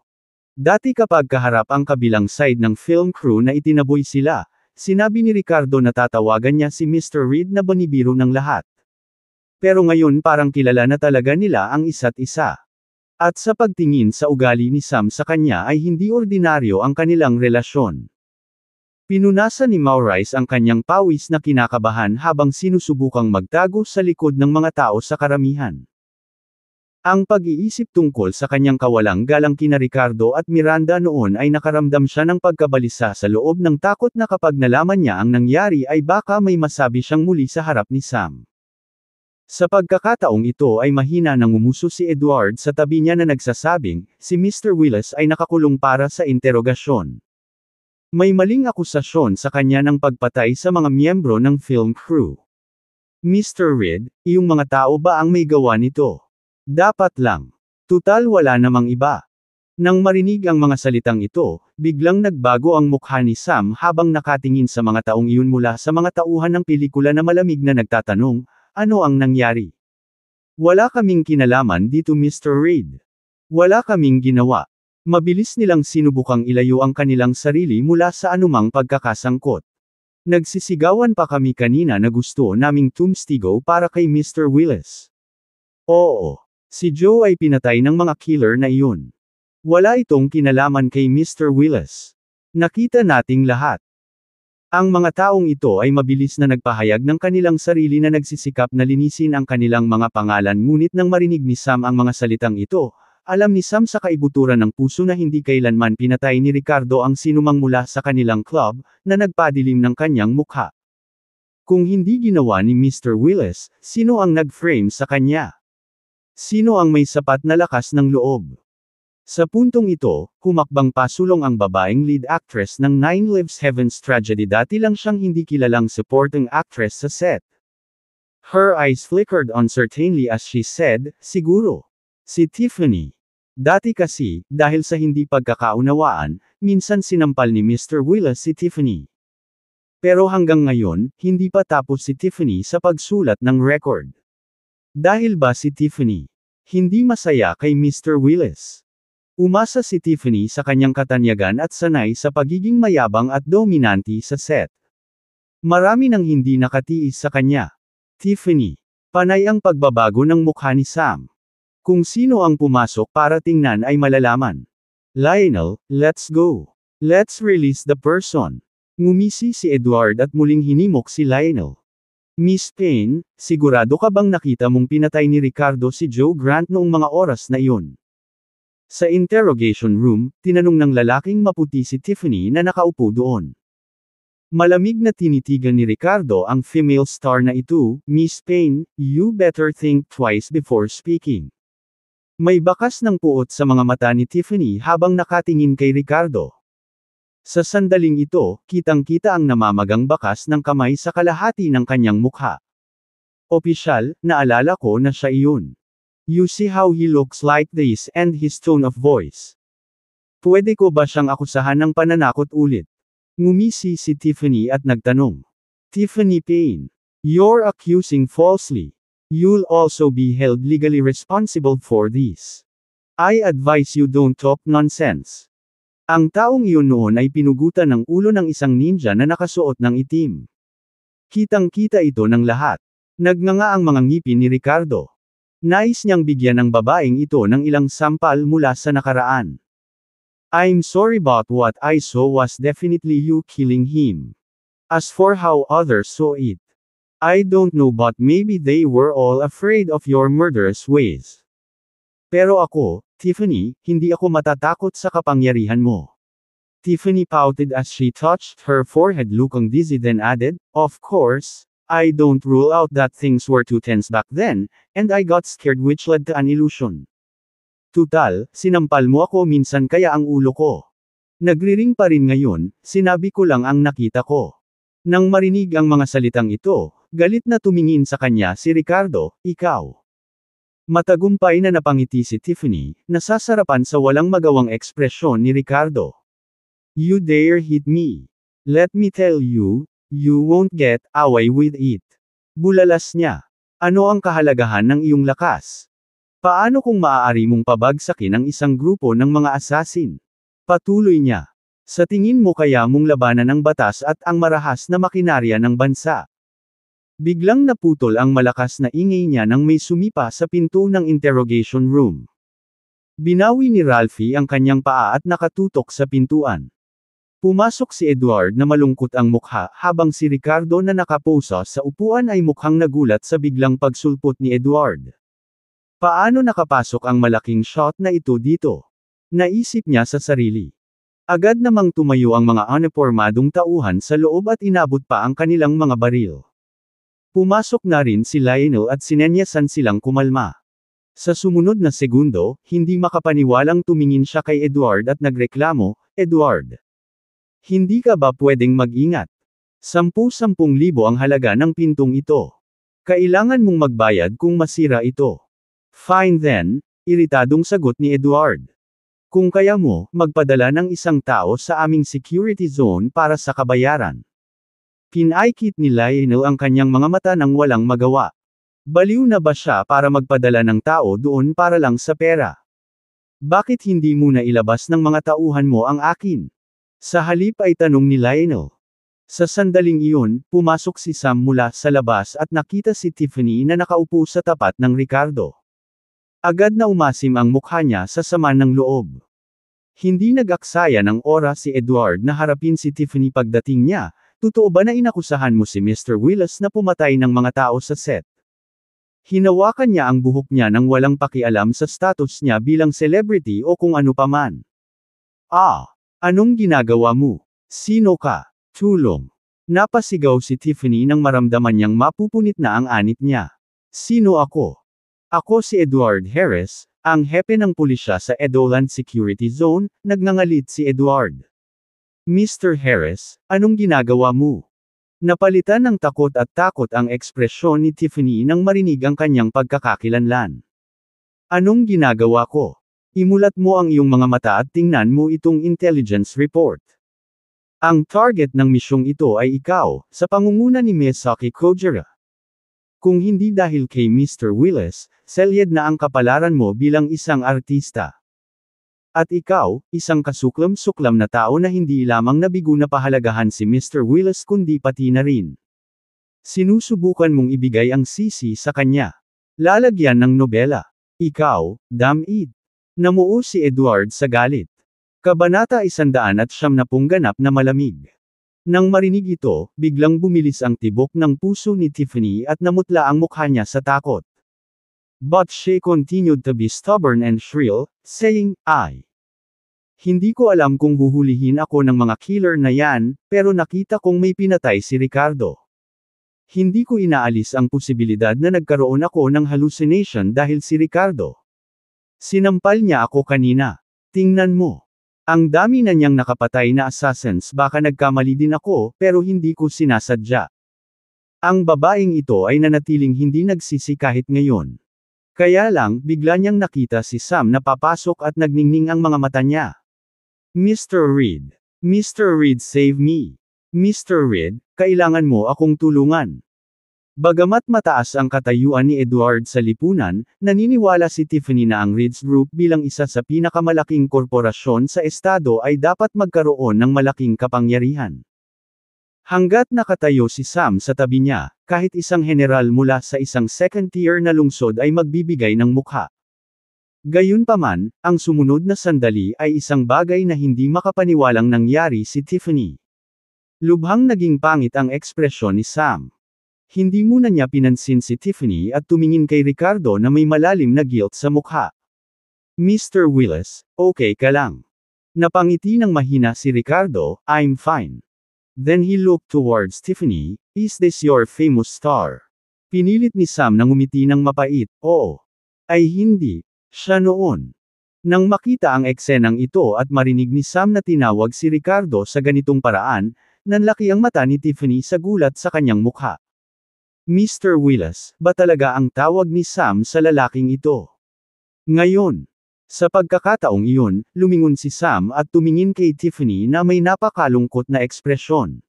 Dati kapag kaharap ang kabilang side ng film crew na itinaboy sila, sinabi ni Ricardo na tatawagan niya si Mr. Reed na banibiro ng lahat. Pero ngayon parang kilala na talaga nila ang isa't isa. At sa pagtingin sa ugali ni Sam sa kanya ay hindi ordinaryo ang kanilang relasyon. Pinunasan ni Maurice ang kanyang pawis na kinakabahan habang sinusubukang magtago sa likod ng mga tao sa karamihan. Ang pag-iisip tungkol sa kanyang kawalang galang kina Ricardo at Miranda noon ay nakaramdam siya ng pagkabalisa sa loob ng takot na kapag nalaman niya ang nangyari ay baka may masabi siyang muli sa harap ni Sam. Sa pagkakataong ito ay mahina nang umuso si Edward sa tabi niya na nagsasabing, si Mr. Willis ay nakakulong para sa interogasyon. May maling akusasyon sa kanya ng pagpatay sa mga miyembro ng film crew. "Mr. Reed, iyong mga tao ba ang may gawa nito? Dapat lang. Tutal wala namang iba." Nang marinig ang mga salitang ito, biglang nagbago ang mukha ni Sam habang nakatingin sa mga taong iyon mula sa mga tauhan ng pelikula na malamig na nagtatanong, "Ano ang nangyari?" "Wala kaming kinalaman dito Mr. Reed. Wala kaming ginawa." Mabilis nilang sinubukang ilayo ang kanilang sarili mula sa anumang pagkakasangkot. "Nagsisigawan pa kami kanina na gusto naming tumstigo para kay Mr. Willis. Oo. Si Joe ay pinatay ng mga killer na iyon. Wala itong kinalaman kay Mr. Willis. Nakita nating lahat." Ang mga taong ito ay mabilis na nagpahayag ng kanilang sarili na nagsisikap na linisin ang kanilang mga pangalan ngunit nang marinig ni Sam ang mga salitang ito, alam ni Sam sa kaibuturan ng puso na hindi kailanman pinatay ni Ricardo ang sinumang mula sa kanilang club, na nagpadilim ng kanyang mukha. Kung hindi ginawa ni Mr. Willis, sino ang nag-frame sa kanya? Sino ang may sapat na lakas ng loob? Sa puntong ito, humakbang pasulong ang babaeng lead actress ng Nine Lives Heaven's Tragedy. Dati lang siyang hindi kilalang supporting actress sa set. Her eyes flickered uncertainly as she said, "Siguro. Si Tiffany." Dati kasi, dahil sa hindi pagkakaunawaan, minsan sinampal ni Mr. Willis si Tiffany. Pero hanggang ngayon, hindi pa tapos si Tiffany sa pagsulat ng record. Dahil ba si Tiffany hindi masaya kay Mr. Willis? Umasa si Tiffany sa kanyang katanyagan at sanay sa pagiging mayabang at dominante sa set. Marami nang hindi nakatiis sa kanya. Tiffany. Panay ang pagbabago ng mukha ni Sam. Kung sino ang pumasok para tingnan ay malalaman. "Lionel, let's go. Let's release the person." Ngumisi si Edward at muling hinimok si Lionel. "Miss Payne, sigurado ka bang nakita mong pinatay ni Ricardo si Joe Grant noong mga oras na iyon?" Sa interrogation room, tinanong ng lalaking maputi si Tiffany na nakaupo doon. Malamig na tinitigan ni Ricardo ang female star na ito, "Miss Payne, you better think twice before speaking." May bakas ng puot sa mga mata ni Tiffany habang nakatingin kay Ricardo. Sa sandaling ito, kitang-kita ang namamagang bakas ng kamay sa kalahati ng kanyang mukha. "Opisyal, naalala ko na siya iyon. You see how he looks like this and his tone of voice. Pwede ko ba siyang akusahan ng pananakot ulit? Ngumisi si Tiffany at nagtanong. Tiffany Payne. You're accusing falsely. You'll also be held legally responsible for this. I advise you don't talk nonsense. Ang taong iyon noon ay pinugutan ng ulo ng isang ninja na nakasuot ng itim. Kitang-kita ito ng lahat. Nagnganga ang mga ngipin ni Ricardo. Nais niyang bigyan ng babaeng ito ng ilang sampal mula sa nakaraan. I'm sorry but what I saw was definitely you killing him. As for how others saw it, I don't know but maybe they were all afraid of your murderous ways. Pero ako, Tiffany, hindi ako matatakot sa kapangyarihan mo. Tiffany pouted as she touched her forehead looking dizzy then added, of course, I don't rule out that things were too tense back then, and I got scared which led to an illusion. Tutal, sinampal mo ako minsan kaya ang ulo ko. Nagriring pa rin ngayon, sinabi ko lang ang nakita ko. Nang marinig ang mga salitang ito, galit na tumingin sa kanya si Ricardo, ikaw. Matagumpay na napangiti si Tiffany, nasasarapan sa walang magawang ekspresyon ni Ricardo. You dare hit me. Let me tell you, you won't get away with it. Bulalas niya. Ano ang kahalagahan ng iyong lakas? Paano kung maaari mong pabagsakin ang isang grupo ng mga assassin? Patuloy niya. Sa tingin mo kaya mong labanan ang batas at ang marahas na makinarya ng bansa? Biglang naputol ang malakas na ingay niya nang may sumipa sa pinto ng interrogation room. Binawi ni Ralphie ang kanyang paa at nakatutok sa pintuan. Pumasok si Edward na malungkot ang mukha habang si Ricardo na nakaposa sa upuan ay mukhang nagulat sa biglang pagsulpot ni Edward. Paano nakapasok ang malaking shot na ito dito? Naisip niya sa sarili. Agad namang tumayo ang mga unipormadong tauhan sa loob at inabot pa ang kanilang mga baril. Pumasok na rin si Lionel at sinenyasan silang kumalma. Sa sumunod na segundo, hindi makapaniwalang tumingin siya kay Edward at nagreklamo, Edward. Hindi ka ba pwedeng mag-ingat? 10,000 ang halaga ng pintong ito. Kailangan mong magbayad kung masira ito. Fine then, iritadong sagot ni Edward. Kung kaya mo, magpadala ng isang tao sa aming security zone para sa kabayaran. Pinaikit ni Lionel ang kanyang mga mata nang walang magawa. Baliw na ba siya para magpadala ng tao doon para lang sa pera? Bakit hindi muna ilabas ng mga tauhan mo ang akin? Sa halip ay tanong ni Lionel. Sa sandaling iyon, pumasok si Sam mula sa labas at nakita si Tiffany na nakaupo sa tapat ng Ricardo. Agad na umasim ang mukha niya sa sama ng loob. Hindi nag-aksaya ng oras si Edward na harapin si Tiffany pagdating niya. Totoo ba na inakusahan mo si Mr. Willis na pumatay ng mga tao sa set? Hinawakan niya ang buhok niya nang walang pakialam sa status niya bilang celebrity o kung ano paman. Anong ginagawa mo? Sino ka? Tulong. Napasigaw si Tiffany nang maramdaman niyang mapupunit na ang anit niya. Sino ako? Ako si Edward Harris, ang hepe ng pulisya sa Edoland Security Zone, nagngangalit si Edward. Mr. Harris, anong ginagawa mo? Napalitan ng takot ang ekspresyon ni Tiffany nang marinig ang kanyang pagkakakilanlan. Anong ginagawa ko? Imulat mo ang iyong mga mata at tingnan mo itong intelligence report. Ang target ng misyong ito ay ikaw, sa pangunguna ni Misaki Kojira. Kung hindi dahil kay Mr. Willis, selyad na ang kapalaran mo bilang isang artista. At ikaw, isang kasuklam-suklam na tao na hindi lamang nabigo na pahalagahan si Mr. Willis kundi pati na rin. Sinusubukan mong ibigay ang sisi sa kanya. Lalagyan ng nobela. Ikaw, damn-it. Namuo si Edward sa galit. Kabanata 190 ganap na malamig. Nang marinig ito, biglang bumilis ang tibok ng puso ni Tiffany at namutla ang mukha niya sa takot. But she continued to be stubborn and shrill, saying, Hindi ko alam kung huhulihin ako ng mga killer na yan, pero nakita kong may pinatay si Ricardo. Hindi ko inaalis ang posibilidad na nagkaroon ako ng hallucination dahil si Ricardo. Sinampal niya ako kanina. Tingnan mo. Ang dami na niyang nakapatay na assassins baka nagkamali din ako, pero hindi ko sinasadya. Ang babaeng ito ay nanatiling hindi nagsisi kahit ngayon. Kaya lang, bigla niyang nakita si Sam na papasok at nagningning ang mga mata niya. Mr. Reed. Mr. Reed, save me. Mr. Reed, kailangan mo akong tulungan. Bagamat mataas ang katayuan ni Edward sa lipunan, naniniwala si Tiffany na ang Reed's Group bilang isa sa pinakamalaking korporasyon sa estado ay dapat magkaroon ng malaking kapangyarihan. Hanggat nakatayo si Sam sa tabi niya, kahit isang general mula sa isang second-tier na lungsod ay magbibigay ng mukha. Gayunpaman, ang sumunod na sandali ay isang bagay na hindi makapaniwalang nangyari si Tiffany. Lubhang naging pangit ang ekspresyon ni Sam. Hindi muna niya pinansin si Tiffany at tumingin kay Ricardo na may malalim na guilt sa mukha. Mr. Willis, okay ka lang? Napangiti ng mahina si Ricardo, I'm fine. Then he looked towards Tiffany, is this your famous star? Pinilit ni Sam na ngumiti ng mapait, oo. Ay hindi, siya noon. Nang makita ang eksenang ito at marinig ni Sam na tinawag si Ricardo sa ganitong paraan, nanlaki ang mata ni Tiffany sa gulat sa kanyang mukha. Mr. Willis, ba talaga ang tawag ni Sam sa lalaking ito? Ngayon, sa pagkakataong iyon, lumingon si Sam at tumingin kay Tiffany na may napakalungkot na ekspresyon.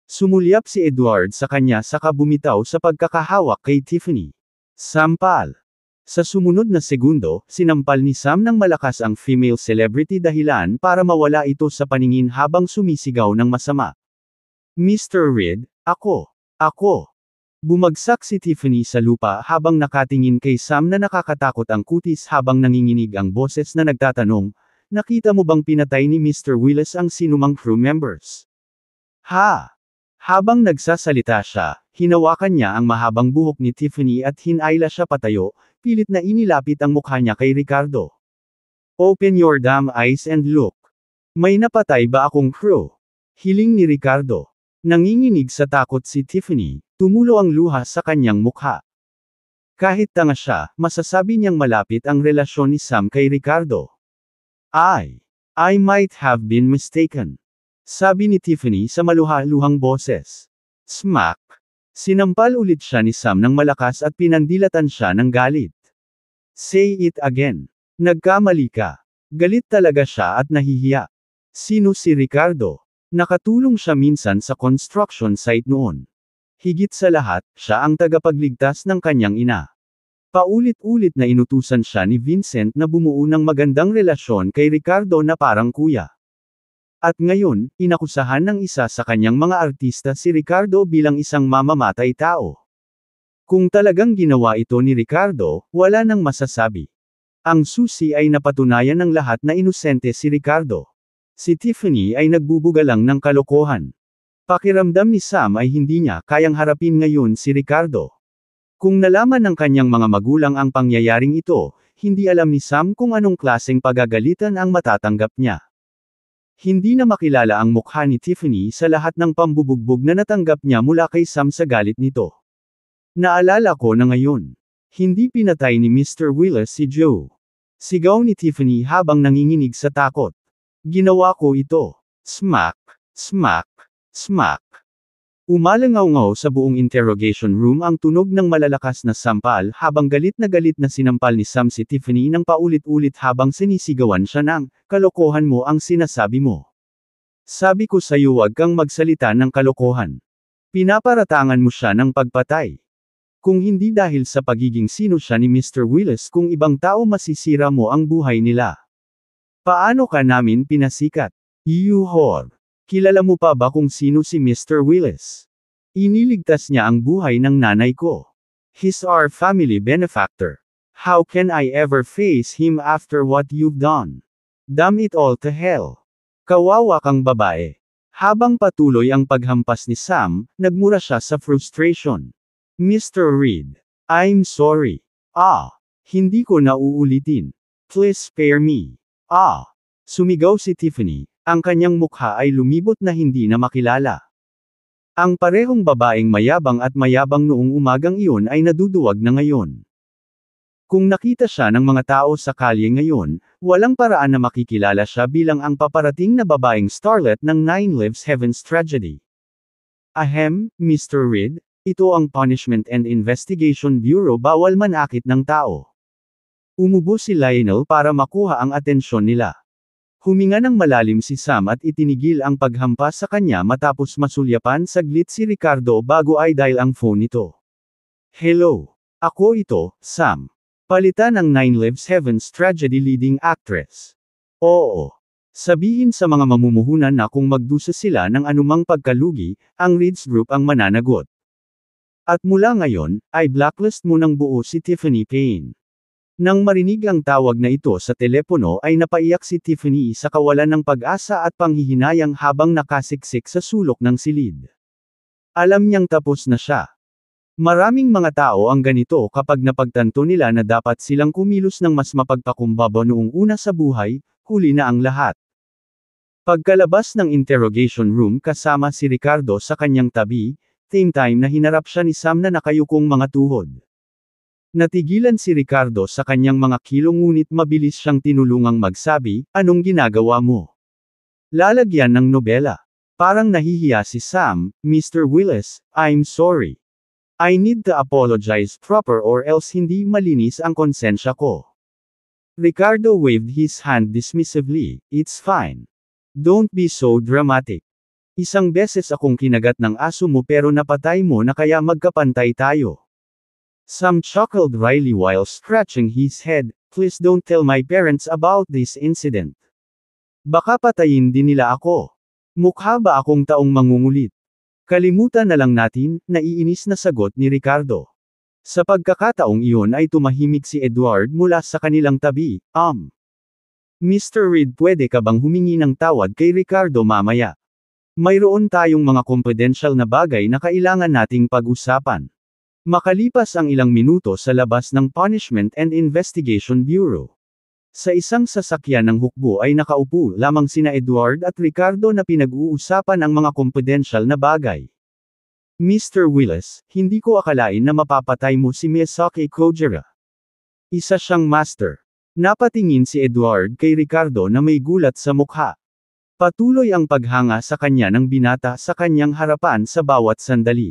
Sumulyap si Edward sa kanya saka bumitaw sa pagkakahawak kay Tiffany. Sampal. Sa sumunod na segundo, sinampal ni Sam ng malakas ang female celebrity dahilan para mawala ito sa paningin habang sumisigaw ng masama. Mr. Reed, ako. Bumagsak si Tiffany sa lupa habang nakatingin kay Sam na nakakatakot ang kutis habang nanginginig ang boses na nagtatanong, nakita mo bang pinatay ni Mr. Willis ang sinumang crew members? Ha! Habang nagsasalita siya, hinawakan niya ang mahabang buhok ni Tiffany at hinayla siya patayo, pilit na inilapit ang mukha niya kay Ricardo. Open your damn eyes and look. May napatay ba akong crew? Hiling ni Ricardo. Nanginginig sa takot si Tiffany, tumulo ang luha sa kanyang mukha. Kahit tanga siya, masasabi niyang malapit ang relasyon ni Sam kay Ricardo. I might have been mistaken. Sabi ni Tiffany sa maluha-luhang boses. Smack! Sinampal ulit siya ni Sam ng malakas at pinandilatan siya ng galit. Say it again. Nagkamali ka. Galit talaga siya at nahihiya. Sino si Ricardo? Nakatulong siya minsan sa construction site noon. Higit sa lahat, siya ang tagapagligtas ng kanyang ina. Paulit-ulit na inutusan siya ni Vincent na bumuo ng magandang relasyon kay Ricardo na parang kuya. At ngayon, inakusahan ng isa sa kanyang mga artista si Ricardo bilang isang mamamatay tao. Kung talagang ginawa ito ni Ricardo, wala nang masasabi. Ang susi ay napatunayan ng lahat na inosente si Ricardo. Si Tiffany ay nagbubuga lang ng kalokohan. Pakiramdam ni Sam ay hindi niya kayang harapin ngayon si Ricardo. Kung nalaman ng kanyang mga magulang ang pangyayaring ito, hindi alam ni Sam kung anong klaseng pagagalitan ang matatanggap niya. Hindi na makilala ang mukha ni Tiffany sa lahat ng pambubugbog na natanggap niya mula kay Sam sa galit nito. Naalala ko na ngayon. Hindi pinatay ni Mr. Willis si Joe. Sigaw ni Tiffany habang nanginginig sa takot. Ginawa ko ito. Smack, smack, smack. Umalangaw-ngaw sa buong interrogation room ang tunog ng malalakas na sampal habang galit na sinampal ni Sam si Tiffany ng paulit-ulit habang sinisigawan siya ng, kalokohan mo ang sinasabi mo. Sabi ko sa'yo wag kang magsalita ng kalokohan. Pinaparatangan mo siya ng pagpatay. Kung hindi dahil sa pagiging sino siya ni Mr. Willis kung ibang tao masisira mo ang buhay nila. Paano ka namin pinasikat? You whore. Kilala mo pa ba kung sino si Mr. Willis? Iniligtas niya ang buhay ng nanay ko. He's our family benefactor. How can I ever face him after what you've done? Damn it all to hell. Kawawa kang babae. Habang patuloy ang paghampas ni Sam, nagmura siya sa frustration. Mr. Reed. I'm sorry. Hindi ko na uulitin. Please spare me. Sumigaw si Tiffany, ang kanyang mukha ay lumibot na hindi na makilala. Ang parehong babaeng mayabang at mayabang noong umagang iyon ay naduduwag na ngayon. Kung nakita siya ng mga tao sa kalye ngayon, walang paraan na makikilala siya bilang ang paparating na babaeng starlet ng Nine Lives Heaven's tragedy. Ahem, Mr. Reed, ito ang Punishment and Investigation Bureau, bawal manakit ng tao. Umubo si Lionel para makuha ang atensyon nila. Huminga ng malalim si Sam at itinigil ang paghampas sa kanya matapos masulyapan saglit si Ricardo bago ay dial ang phone nito. Hello. Ako ito, Sam. Palitan ang 9 Lives Heaven's tragedy leading actress. Oo. Sabihin sa mga mamumuhunan na kung magdusa sila ng anumang pagkalugi, ang Reeds Group ang mananagot. At mula ngayon, ay blacklist mo ng buo si Tiffany Payne. Nang marinig ang tawag na ito sa telepono ay napaiyak si Tiffany sa kawalan ng pag-asa at panghihinayang habang nakasiksik sa sulok ng silid. Alam niyang tapos na siya. Maraming mga tao ang ganito kapag napagtanto nila na dapat silang kumilos ng mas mapagpakumbaba noong una sa buhay, huli na ang lahat. Pagkalabas ng interrogation room kasama si Ricardo sa kanyang tabi, same time na hinarap siya ni Sam na nakayukong mga tuhod. Natigilan si Ricardo sa kanyang mga kilong ngunit mabilis siyang tinulungang magsabi, anong ginagawa mo? Lalagyan ng nobela. Parang nahihiya si Sam, Mr. Willis, I'm sorry. I need to apologize proper or else hindi malinis ang konsensya ko. Ricardo waved his hand dismissively, it's fine. Don't be so dramatic. Isang beses akong kinagat ng aso mo pero napatay mo na kaya magkapantay tayo. Sam chuckled wryly while scratching his head, please don't tell my parents about this incident. Baka patayin din nila ako. Mukha ba akong taong mangungulit? Kalimutan na lang natin, naiinis na sagot ni Ricardo. Sa pagkakataong iyon ay tumahimik si Edward mula sa kanilang tabi, Mr. Reed pwede ka bang humingi ng tawad kay Ricardo mamaya? Mayroon tayong mga confidential na bagay na kailangan nating pag-usapan. Makalipas ang ilang minuto sa labas ng Punishment and Investigation Bureau. Sa isang sasakyan ng hukbo ay nakaupo lamang sina Edward at Ricardo na pinag-uusapan ang mga confidential na bagay. Mr. Willis, hindi ko akalain na mapapatay mo si Misaki Kojira. Isa siyang master. Napatingin si Edward kay Ricardo na may gulat sa mukha. Patuloy ang paghanga sa kanya ng binata sa kanyang harapan sa bawat sandali.